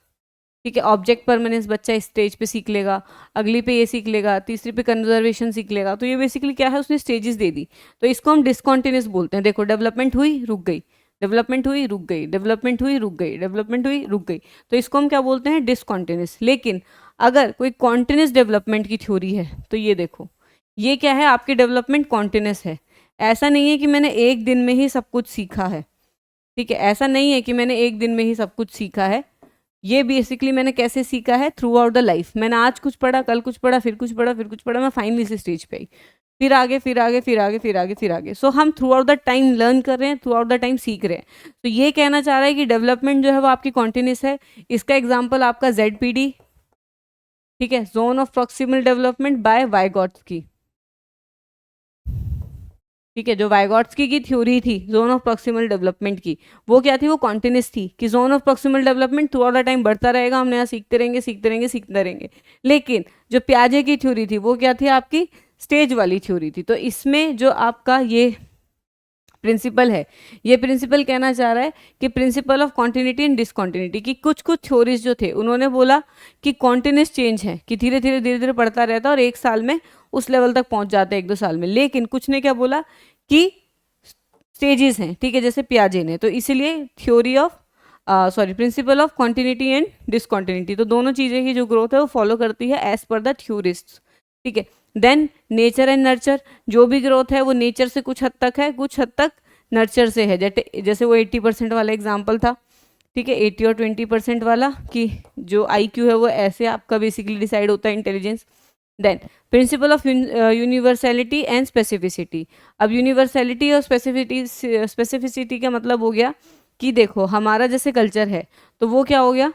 ठीक है, ऑब्जेक्ट परमानेंस बच्चा इस स्टेज पे सीख लेगा, अगली पे ये सीख लेगा, तीसरी पे कंजर्वेशन सीख लेगा। तो ये बेसिकली क्या है, उसने स्टेजेस दे दी। तो इसको हम डिसकॉन्टिन्यूस बोलते हैं। देखो, डेवलपमेंट हुई, रुक गई, डेवलपमेंट हुई, रुक गई, डेवलपमेंट हुई, रुक गई, डेवलपमेंट हुई, रुक गई, तो इसको हम क्या बोलते हैं, डिसकॉन्टिन्यूस। लेकिन अगर कोई कॉन्टिन्यूस डेवलपमेंट की थ्योरी है तो ये देखो, ये क्या है, आपकी डेवलपमेंट कॉन्टिन्यूस है। ऐसा नहीं है कि मैंने एक दिन में ही सब कुछ सीखा है, ठीक है, ऐसा नहीं है कि मैंने एक दिन में ही सब कुछ सीखा है। ये बेसिकली मैंने कैसे सीखा है, थ्रू आउट द लाइफ। मैंने आज कुछ पढ़ा, कल कुछ पढ़ा, फिर कुछ पढ़ा, फिर कुछ पढ़ा, मैं फाइनली इस स्टेज पे आई, फिर आगे, फिर आगे, फिर आगे, फिर आगे, फिर आगे। सो हम throughout the time learn कर रहे हैं, थ्रू आउट द टाइम सीख रहे हैं। तो ये कहना चाह रहा है कि डेवलपमेंट जो है वो आपकी कॉन्टिन्यूस है। इसका एग्जाम्पल आपका ZPD, ठीक है, zone of proximal development by Vygotsky, ठीक है, जो वाइगॉट्स्की की थ्योरी थी जोन ऑफ प्रॉक्सिमल डेवलपमेंट की, वो क्या थी, वो कॉन्टिन्यूस थी कि zone of proximal development throughout the time बढ़ता रहेगा, हम नया सीखते रहेंगे, सीखते रहेंगे, सीखते रहेंगे। लेकिन जो पियाजे की थ्योरी थी वो क्या थी, आपकी स्टेज वाली थ्योरी थी। तो इसमें जो आपका ये प्रिंसिपल है, ये प्रिंसिपल कहना चाह रहा है कि principal of continuity and discontinuity की कुछ कुछ थ्योरीज जो थे उन्होंने बोला कि कॉन्टिन्यूस चेंज है, कि धीरे धीरे धीरे धीरे बढ़ता रहता है और एक साल में उस लेवल तक पहुंच जाता है, 1-2 साल में। लेकिन कुछ ने क्या बोला कि स्टेजेस हैं, ठीक है, जैसे पियाजे ने। तो इसीलिए theory of principal of continuity and discontinuity, तो दोनों चीज़ें की जो ग्रोथ है वो फॉलो करती है एज पर द थ्योरिस्ट, ठीक है। देन नेचर एंड नर्चर, जो भी ग्रोथ है वो नेचर से कुछ हद तक है, कुछ हद तक नर्चर से है। जैसे वो 80% वाला एग्जाम्पल था, ठीक है, 80 और 20% वाला, कि जो IQ है वो ऐसे आपका बेसिकली डिसाइड होता है, intelligence. Then principle of universality and specificity. अब यूनिवर्सैलिटी और स्पेसिफिसिटी का मतलब हो गया कि देखो हमारा जैसे कल्चर है तो वो क्या हो गया,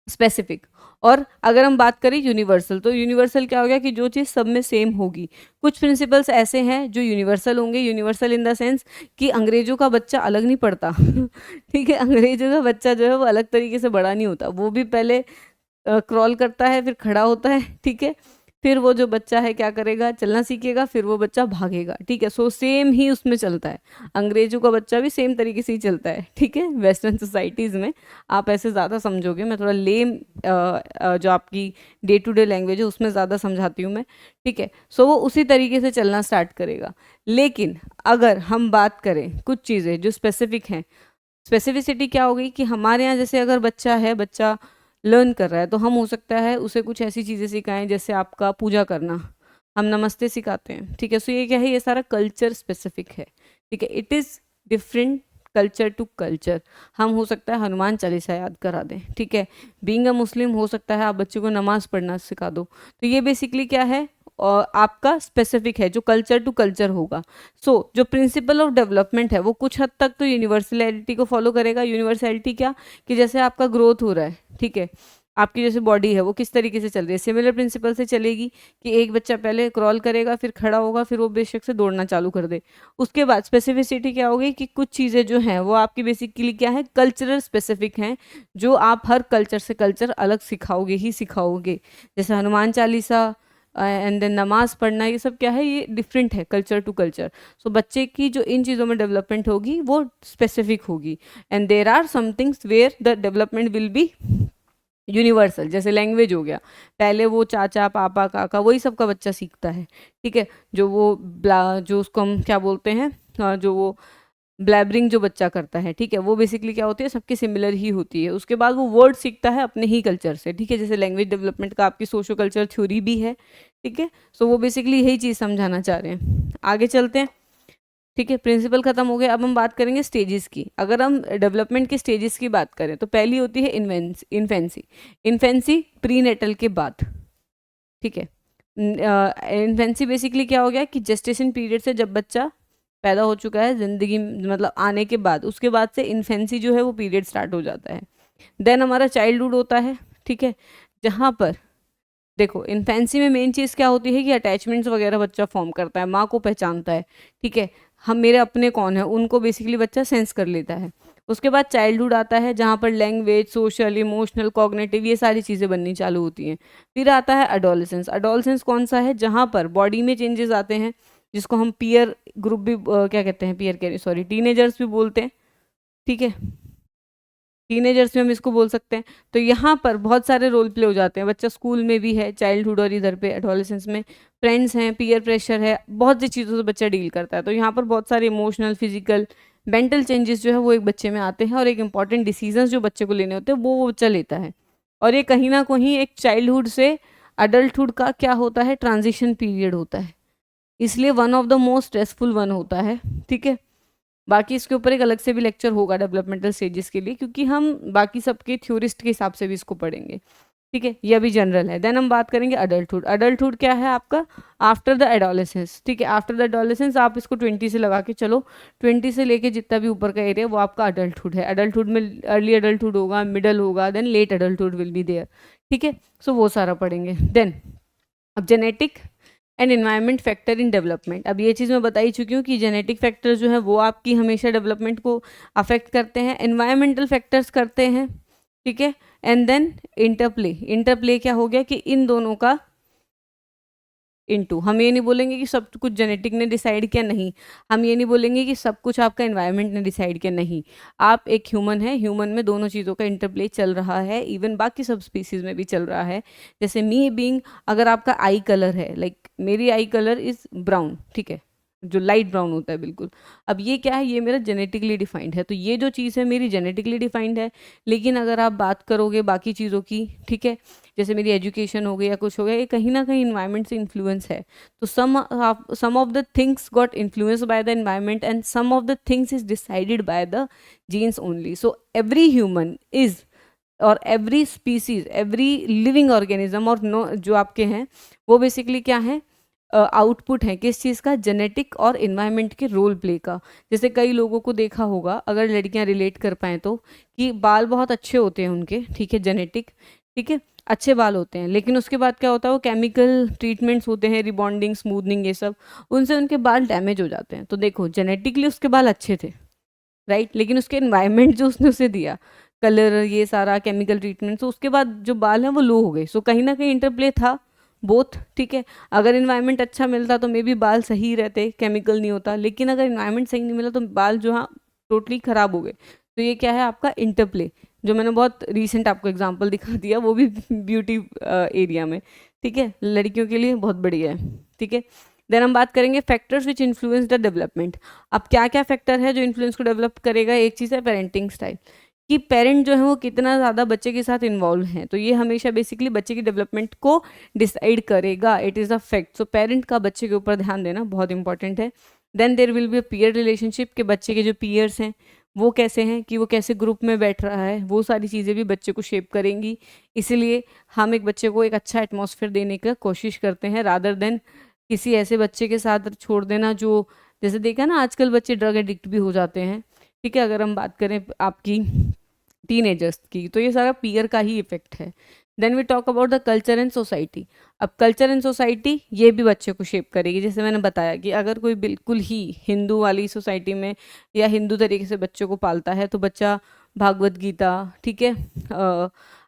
स्पेसिफिक। और अगर हम बात करें यूनिवर्सल, तो यूनिवर्सल क्या हो गया कि जो चीज़ सब में सेम होगी। कुछ प्रिंसिपल्स ऐसे हैं जो यूनिवर्सल होंगे, यूनिवर्सल इन द सेंस कि अंग्रेजों का बच्चा अलग नहीं पढ़ता ठीक है, अंग्रेजों का बच्चा जो है वो अलग तरीके से बड़ा नहीं होता, वो भी पहले क्रॉल करता है, फिर खड़ा होता है, ठीक है, फिर वो जो बच्चा है क्या करेगा, चलना सीखेगा, फिर वो बच्चा भागेगा, ठीक है। सो सेम ही उसमें चलता है, अंग्रेजों का बच्चा भी सेम तरीके से ही चलता है, ठीक है। वेस्टर्न सोसाइटीज़ में आप ऐसे ज़्यादा समझोगे, मैं थोड़ा लेम जो आपकी डे टू डे लैंग्वेज है उसमें ज़्यादा समझाती हूँ मैं, ठीक है। सो वो उसी तरीके से चलना स्टार्ट करेगा। लेकिन अगर हम बात करें कुछ चीज़ें जो स्पेसिफिक हैं, स्पेसिफिसिटी क्या हो गई कि हमारे यहाँ जैसे अगर बच्चा लर्न कर रहा है तो हम हो सकता है उसे कुछ ऐसी चीज़ें सिखाएं, जैसे आपका पूजा करना, हम नमस्ते सिखाते हैं, ठीक है। सो ये क्या है, ये सारा कल्चर स्पेसिफिक है, ठीक है। It is different culture to culture. हम हो सकता है हनुमान चालीसा याद करा दें, ठीक है। बीइंग अ मुस्लिम हो सकता है आप बच्चों को नमाज पढ़ना सिखा दो। तो ये बेसिकली क्या है, और आपका स्पेसिफिक है जो कल्चर टू कल्चर होगा। सो जो प्रिंसिपल ऑफ डेवलपमेंट है वो कुछ हद तक तो यूनिवर्सलिटी को फॉलो करेगा। यूनिवर्सलिटी क्या, कि जैसे आपका ग्रोथ हो रहा है, ठीक है, आपकी जैसे बॉडी है वो किस तरीके से चल रही है, सिमिलर प्रिंसिपल से चलेगी कि एक बच्चा पहले क्रॉल करेगा, फिर खड़ा होगा, फिर वो बेशक से दौड़ना चालू कर दे। उसके बाद स्पेसिफिसिटी क्या होगी कि कुछ चीज़ें जो हैं वो आपकी बेसिकली क्या है, कल्चरल स्पेसिफिक हैं, जो आप हर कल्चर से कल्चर अलग सिखाओगे ही सिखाओगे। जैसे हनुमान चालीसा एंड देन नमाज पढ़ना, ये सब क्या है, ये डिफरेंट है कल्चर टू कल्चर। सो बच्चे की जो इन चीज़ों में डेवलपमेंट होगी वो स्पेसिफिक होगी। And there are some things where the development will be universal. जैसे लैंग्वेज हो गया, पहले वो चाचा पापा काका वही सब का बच्चा सीखता है, ठीक है। जो वो जो उसको हम क्या बोलते हैं, जो वो ब्लैबरिंग जो बच्चा करता है, ठीक है, वो बेसिकली क्या होती है, सबकी सिमिलर ही होती है। उसके बाद वो वर्ड सीखता है अपने ही कल्चर से, ठीक है। जैसे लैंग्वेज डेवलपमेंट का आपकी सोशो कल्चर थ्योरी भी है, ठीक है। सो वो बेसिकली यही चीज़ समझाना चाह रहे हैं। आगे चलते हैं, ठीक है। प्रिंसिपल खत्म हो गया, अब हम बात करेंगे स्टेजेस की। अगर हम डेवलपमेंट के स्टेजेस की बात करें तो पहली होती है इन्फेंसी। इन्फेंसी प्री नेटल के बाद, ठीक है। इन्फेंसी बेसिकली क्या हो गया कि जेस्टेशन पीरियड से जब बच्चा पैदा हो चुका है जिंदगी मतलब आने के बाद, उसके बाद से इन्फेंसी जो है वो पीरियड स्टार्ट हो जाता है। देन हमारा चाइल्डहुड होता है, ठीक है, जहाँ पर देखो इन्फेंसी में मेन चीज़ क्या होती है कि अटैचमेंट्स वगैरह बच्चा फॉर्म करता है, माँ को पहचानता है, ठीक है, हम मेरे अपने कौन है उनको बेसिकली बच्चा सेंस कर लेता है। उसके बाद चाइल्डहुड आता है जहाँ पर लैंग्वेज, सोशल, इमोशनल, कॉग्निटिव ये सारी चीज़ें बननी चालू होती हैं। फिर आता है अडोलेसेंस। अडोलेसेंस कौन सा है, जहाँ पर बॉडी में चेंजेस आते हैं, जिसको हम पीयर ग्रुप भी क्या कहते हैं, पीयर कह सॉरी टीनेजर्स भी बोलते हैं, ठीक है, टीनेजर्स में हम इसको बोल सकते हैं। तो यहाँ पर बहुत सारे रोल प्ले हो जाते हैं, बच्चा स्कूल में भी है, चाइल्डहुड और इधर पे एडोलेसेंस में फ्रेंड्स हैं, पीयर प्रेशर है, बहुत सी चीज़ों से बच्चा डील करता है। तो यहाँ पर बहुत सारे इमोशनल, फिजिकल, मेंटल चेंजेस जो है वो एक बच्चे में आते हैं, और एक इंपॉर्टेंट डिसीजंस जो बच्चे को लेने होते हैं वो बच्चा लेता है। और ये कहीं ना कहीं एक चाइल्डहुड से अडल्टहुड का क्या होता है, ट्रांजिशन पीरियड होता है, इसलिए one of the most stressful one होता है, ठीक है। बाकी इसके ऊपर एक अलग से भी लेक्चर होगा डेवलपमेंटल स्टेजेस के लिए, क्योंकि हम बाकी सबके थ्योरिस्ट के हिसाब से भी इसको पढ़ेंगे, ठीक है, ये अभी जनरल है। देन हम बात करेंगे अडल्टहुड। अडल्टहुड क्या है आपका, आफ्टर द एडोलेसेंस, ठीक है। आफ्टर द एडोलेसेंस आप इसको 20 से लगा के चलो, 20 से लेके जितना भी ऊपर का एरिया वो आपका अडल्टहुड है। अडल्टहुड में अर्ली अडल्टहुड होगा, मिडल होगा, then late adulthood will be there, ठीक है। सो वो सारा पढ़ेंगे। देन अब genetic and environment factor in development. अब ये चीज़ मैं बता ही चुकी हूँ कि जेनेटिक फैक्टर जो है वो आपकी हमेशा डेवलपमेंट को अफेक्ट करते हैं, एनवायरमेंटल फैक्टर्स करते हैं, ठीक है। And then interplay. इंटरप्ले क्या हो गया कि इन दोनों का इनटू, हम ये नहीं बोलेंगे कि सब कुछ जेनेटिक ने डिसाइड किया, नहीं, हम ये नहीं बोलेंगे कि सब कुछ आपका एनवायरनमेंट ने डिसाइड किया, नहीं, आप एक ह्यूमन है, ह्यूमन में दोनों चीज़ों का इंटरप्ले चल रहा है, इवन बाकी सब स्पीसीज में भी चल रहा है। जैसे मी बीइंग, अगर आपका आई कलर है, लाइक मेरी आई कलर इज़ ब्राउन, ठीक है, जो लाइट ब्राउन होता है बिल्कुल। अब ये क्या है, ये मेरा जेनेटिकली डिफाइंड है, तो ये जो चीज़ है मेरी जेनेटिकली डिफाइंड है। लेकिन अगर आप बात करोगे बाकी चीज़ों की, ठीक है, जैसे मेरी एजुकेशन हो गई या कुछ हो गया, ये कहीं ना कहीं इन्वायरमेंट से इन्फ्लुएंस है। तो some of the things got influence by the environment and some of the things is decided by the genes only. So every human is, और every species, every living organism और नो जो आपके हैं वो बेसिकली क्या है, आउटपुट है किस चीज़ का, जेनेटिक और इन्वायरमेंट के रोल प्ले का। जैसे कई लोगों को देखा होगा, अगर लड़कियां रिलेट कर पाएँ तो, कि बाल बहुत अच्छे होते हैं उनके, ठीक है, जेनेटिक, ठीक है, अच्छे बाल होते हैं, लेकिन उसके बाद क्या होता है, वो केमिकल ट्रीटमेंट्स होते हैं, रिबॉन्डिंग, स्मूथनिंग, ये सब, उनसे उनके बाल डैमेज हो जाते हैं। तो देखो जेनेटिकली उसके बाल अच्छे थे, राइट, लेकिन उसके एनवायरनमेंट जो उसने उसे दिया, कलर, ये सारा केमिकल ट्रीटमेंट, तो उसके बाद जो बाल हैं वो लो हो गए। सो कहीं ना कहीं इंटरप्ले था बोथ, ठीक है। अगर इन्वायरमेंट अच्छा मिलता तो मे बी बाल सही रहते, केमिकल नहीं होता, लेकिन अगर इन्वायरमेंट सही नहीं मिला तो बाल जो, हाँ, टोटली ख़राब हो गए। तो ये क्या है आपका इंटरप्ले, जो मैंने बहुत रीसेंट आपको एग्जांपल दिखा दिया, वो भी ब्यूटी एरिया में, ठीक है, लड़कियों के लिए बहुत बढ़िया है, ठीक है। देन हम बात करेंगे factors which influence the development. अब क्या क्या फैक्टर है जो इन्फ्लुएंस को डेवलप करेगा, एक चीज़ है पेरेंटिंग स्टाइल, कि पेरेंट जो है वो कितना ज़्यादा बच्चे के साथ इन्वॉल्व हैं, तो ये हमेशा बेसिकली बच्चे की डेवलपमेंट को डिसाइड करेगा, it is a fact. So parent का बच्चे के ऊपर ध्यान देना बहुत इंपॉर्टेंट है। Then there will be a peer relationship, के बच्चे के जो पीयर्स हैं वो कैसे हैं, कि वो कैसे ग्रुप में बैठ रहा है, वो सारी चीज़ें भी बच्चे को शेप करेंगी। इसीलिए हम एक बच्चे को एक अच्छा एटमॉस्फेयर देने का कोशिश करते हैं, रादर देन किसी ऐसे बच्चे के साथ छोड़ देना जो, जैसे देखा ना आजकल बच्चे ड्रग एडिक्ट भी हो जाते हैं, ठीक है। अगर हम बात करें आपकी टीनेजर्स की, तो ये सारा पीयर का ही इफेक्ट है। Then we talk about the culture and society. अब कल्चर एंड सोसाइटी ये भी बच्चे को शेप करेगी, जैसे मैंने बताया कि अगर कोई बिल्कुल ही हिंदू वाली सोसाइटी में या हिंदू तरीके से बच्चों को पालता है, तो बच्चा भागवत गीता, ठीक है,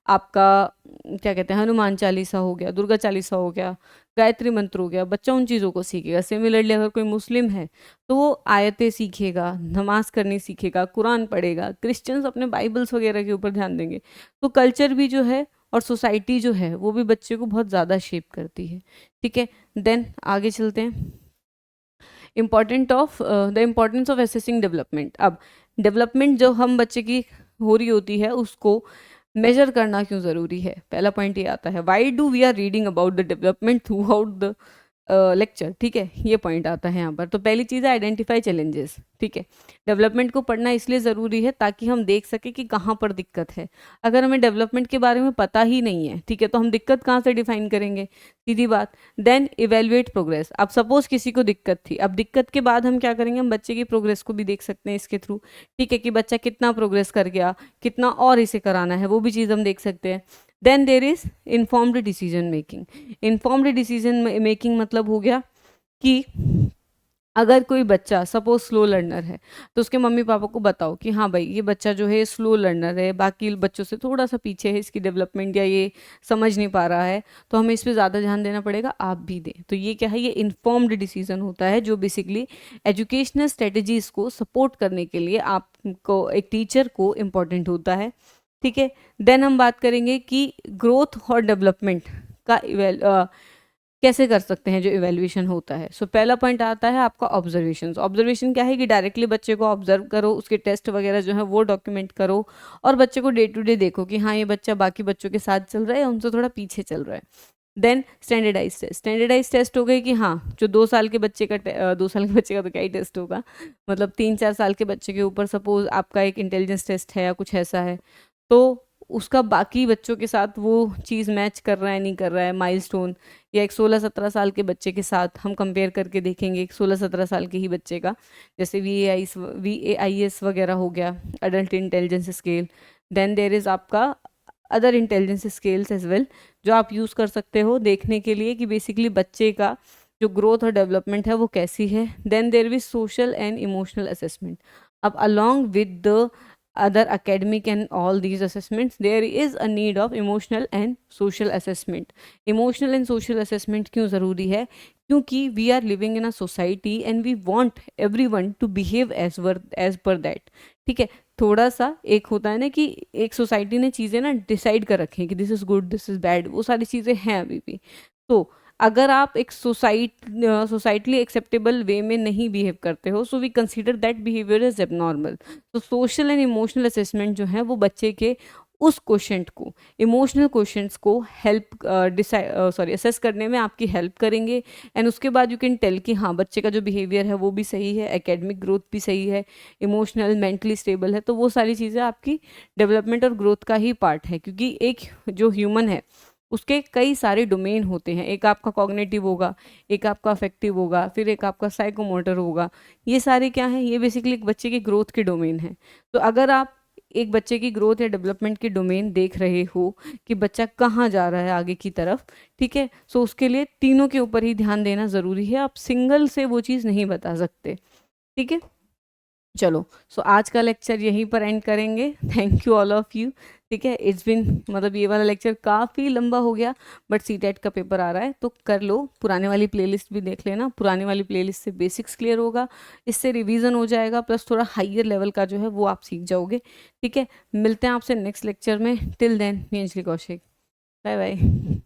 आपका क्या कहते हैं, हनुमान चालीसा हो गया, दुर्गा चालीसा हो गया, गायत्री मंत्र हो गया, बच्चा उन चीज़ों को सीखेगा। सिमिलरली अगर कोई मुस्लिम है तो वो आयतें सीखेगा, नमाज करनी सीखेगा, कुरान पढ़ेगा। क्रिश्चियंस अपने बाइबल्स वगैरह के ऊपर ध्यान देंगे। तो कल्चर भी जो है और सोसाइटी जो है वो भी बच्चे को बहुत ज़्यादा शेप करती है, ठीक है। देन आगे चलते हैं, the importance of assessing development. अब डेवलपमेंट जो हम बच्चे की हो रही होती है उसको मेजर करना क्यों ज़रूरी है, पहला पॉइंट ये आता है, why do we are reading about the development throughout the lecture, ठीक है, ये पॉइंट आता है यहाँ पर। तो पहली चीज़ है आइडेंटिफाई चैलेंजेस, ठीक है। डेवलपमेंट को पढ़ना इसलिए ज़रूरी है ताकि हम देख सकें कि कहाँ पर दिक्कत है। अगर हमें डेवलपमेंट के बारे में पता ही नहीं है, ठीक है, तो हम दिक्कत कहाँ से डिफाइन करेंगे, सीधी बात। Then evaluate progress. अब सपोज किसी को दिक्कत थी, अब दिक्कत के बाद हम क्या करेंगे, हम बच्चे की प्रोग्रेस को भी देख सकते हैं इसके थ्रू, ठीक है, कि बच्चा कितना प्रोग्रेस कर गया, कितना और इसे कराना है, वो भी चीज़ हम देख सकते हैं। Then there is informed decision making. Informed decision making मतलब हो गया कि अगर कोई बच्चा सपोज स्लो लर्नर है, तो उसके मम्मी पापा को बताओ कि हाँ भाई ये बच्चा जो है स्लो लर्नर है, बाकी बच्चों से थोड़ा सा पीछे है, इसकी डेवलपमेंट या ये समझ नहीं पा रहा है, तो हमें इस पर ज़्यादा ध्यान देना पड़ेगा, आप भी दें। तो ये क्या है, ये इन्फॉर्म्ड डिसीजन होता है, जो बेसिकली एजुकेशनल स्ट्रेटजीज को सपोर्ट करने के लिए आपको, एक टीचर को इम्पॉर्टेंट होता है, ठीक है। देन हम बात करेंगे कि ग्रोथ और डेवलपमेंट का कैसे कर सकते हैं, जो इवेल्युएशन होता है। सो पहला पॉइंट आता है आपका ऑब्जर्वेशन। ऑब्जर्वेशन क्या है, कि डायरेक्टली बच्चे को ऑब्जर्व करो, उसके टेस्ट वगैरह जो है वो डॉक्यूमेंट करो, और बच्चे को डे टू डे देखो कि हाँ ये बच्चा बाकी बच्चों के साथ चल रहा है या उनसे थोड़ा पीछे चल रहा है। Then standardise test. Standardise test हो गए कि हाँ जो 2 साल के बच्चे का 2 साल के बच्चे का तो क्या ही टेस्ट होगा, मतलब 3-4 साल के बच्चे के ऊपर सपोज आपका एक इंटेलिजेंस टेस्ट है या कुछ ऐसा है, तो उसका बाकी बच्चों के साथ वो चीज़ मैच कर रहा है नहीं कर रहा है, माइलस्टोन। या एक 16-17 साल के बच्चे के साथ हम कंपेयर करके देखेंगे, एक 16-17 साल के ही बच्चे का, जैसे VAIS वगैरह हो गया, adult intelligence scale. Then there is आपका other intelligence scales as well, जो आप यूज़ कर सकते हो देखने के लिए कि बेसिकली बच्चे का जो ग्रोथ और डेवलपमेंट है वो कैसी है। Then there is social and emotional assessment. अब along with the other academic and all these assessments, there is a need of emotional and social assessment. Emotional and social assessment क्यों ज़रूरी है, क्योंकि we are living in a society and we want everyone to behave as per that, ठीक है। थोड़ा सा एक होता है ना कि एक सोसाइटी ने चीज़ें ना डिसाइड कर रखी हैं कि this is good this is bad, वो सारी चीज़ें हैं अभी भी। तो अगर आप एक सोसाइटली एक्सेप्टेबल वे में नहीं बिहेव करते हो, so we consider that behaviour is abnormal. तो सोशल एंड इमोशनल असेसमेंट जो है वो बच्चे के उस क्वेश्चंट को, इमोशनल क्वेश्चंट्स को हेल्प असेस करने में आपकी हेल्प करेंगे। एंड उसके बाद यू कैन टेल कि हाँ बच्चे का जो बिहेवियर है वो भी सही है, एकेडमिक ग्रोथ भी सही है, इमोशनल मेंटली स्टेबल है। तो वो सारी चीज़ें आपकी डेवलपमेंट और ग्रोथ का ही पार्ट है, क्योंकि एक जो ह्यूमन है उसके कई सारे डोमेन होते हैं। एक आपका कॉग्निटिव होगा, एक आपका अफेक्टिव होगा, फिर एक आपका साइकोमोटर होगा। ये सारे क्या हैं, ये बेसिकली एक बच्चे के ग्रोथ के डोमेन हैं। तो अगर आप एक बच्चे की ग्रोथ या डेवलपमेंट के डोमेन देख रहे हो कि बच्चा कहाँ जा रहा है आगे की तरफ, ठीक है, सो उसके लिए तीनों के ऊपर ही ध्यान देना ज़रूरी है। आप सिंगल से वो चीज़ नहीं बता सकते, ठीक है। चलो, सो आज का लेक्चर यहीं पर एंड करेंगे। Thank you all of you, ठीक है। इट्स बिन मतलब ये वाला लेक्चर काफ़ी लंबा हो गया, बट सीटेट का पेपर आ रहा है तो कर लो। पुराने वाली प्लेलिस्ट भी देख लेना, पुराने वाली प्लेलिस्ट से बेसिक्स क्लियर होगा, इससे रिवीजन हो जाएगा, प्लस थोड़ा हाइयर लेवल का जो है वो आप सीख जाओगे, ठीक है। मिलते हैं आपसे नेक्स्ट लेक्चर में। टिल देन, मी अंजलि कौशिक, बाय बाय।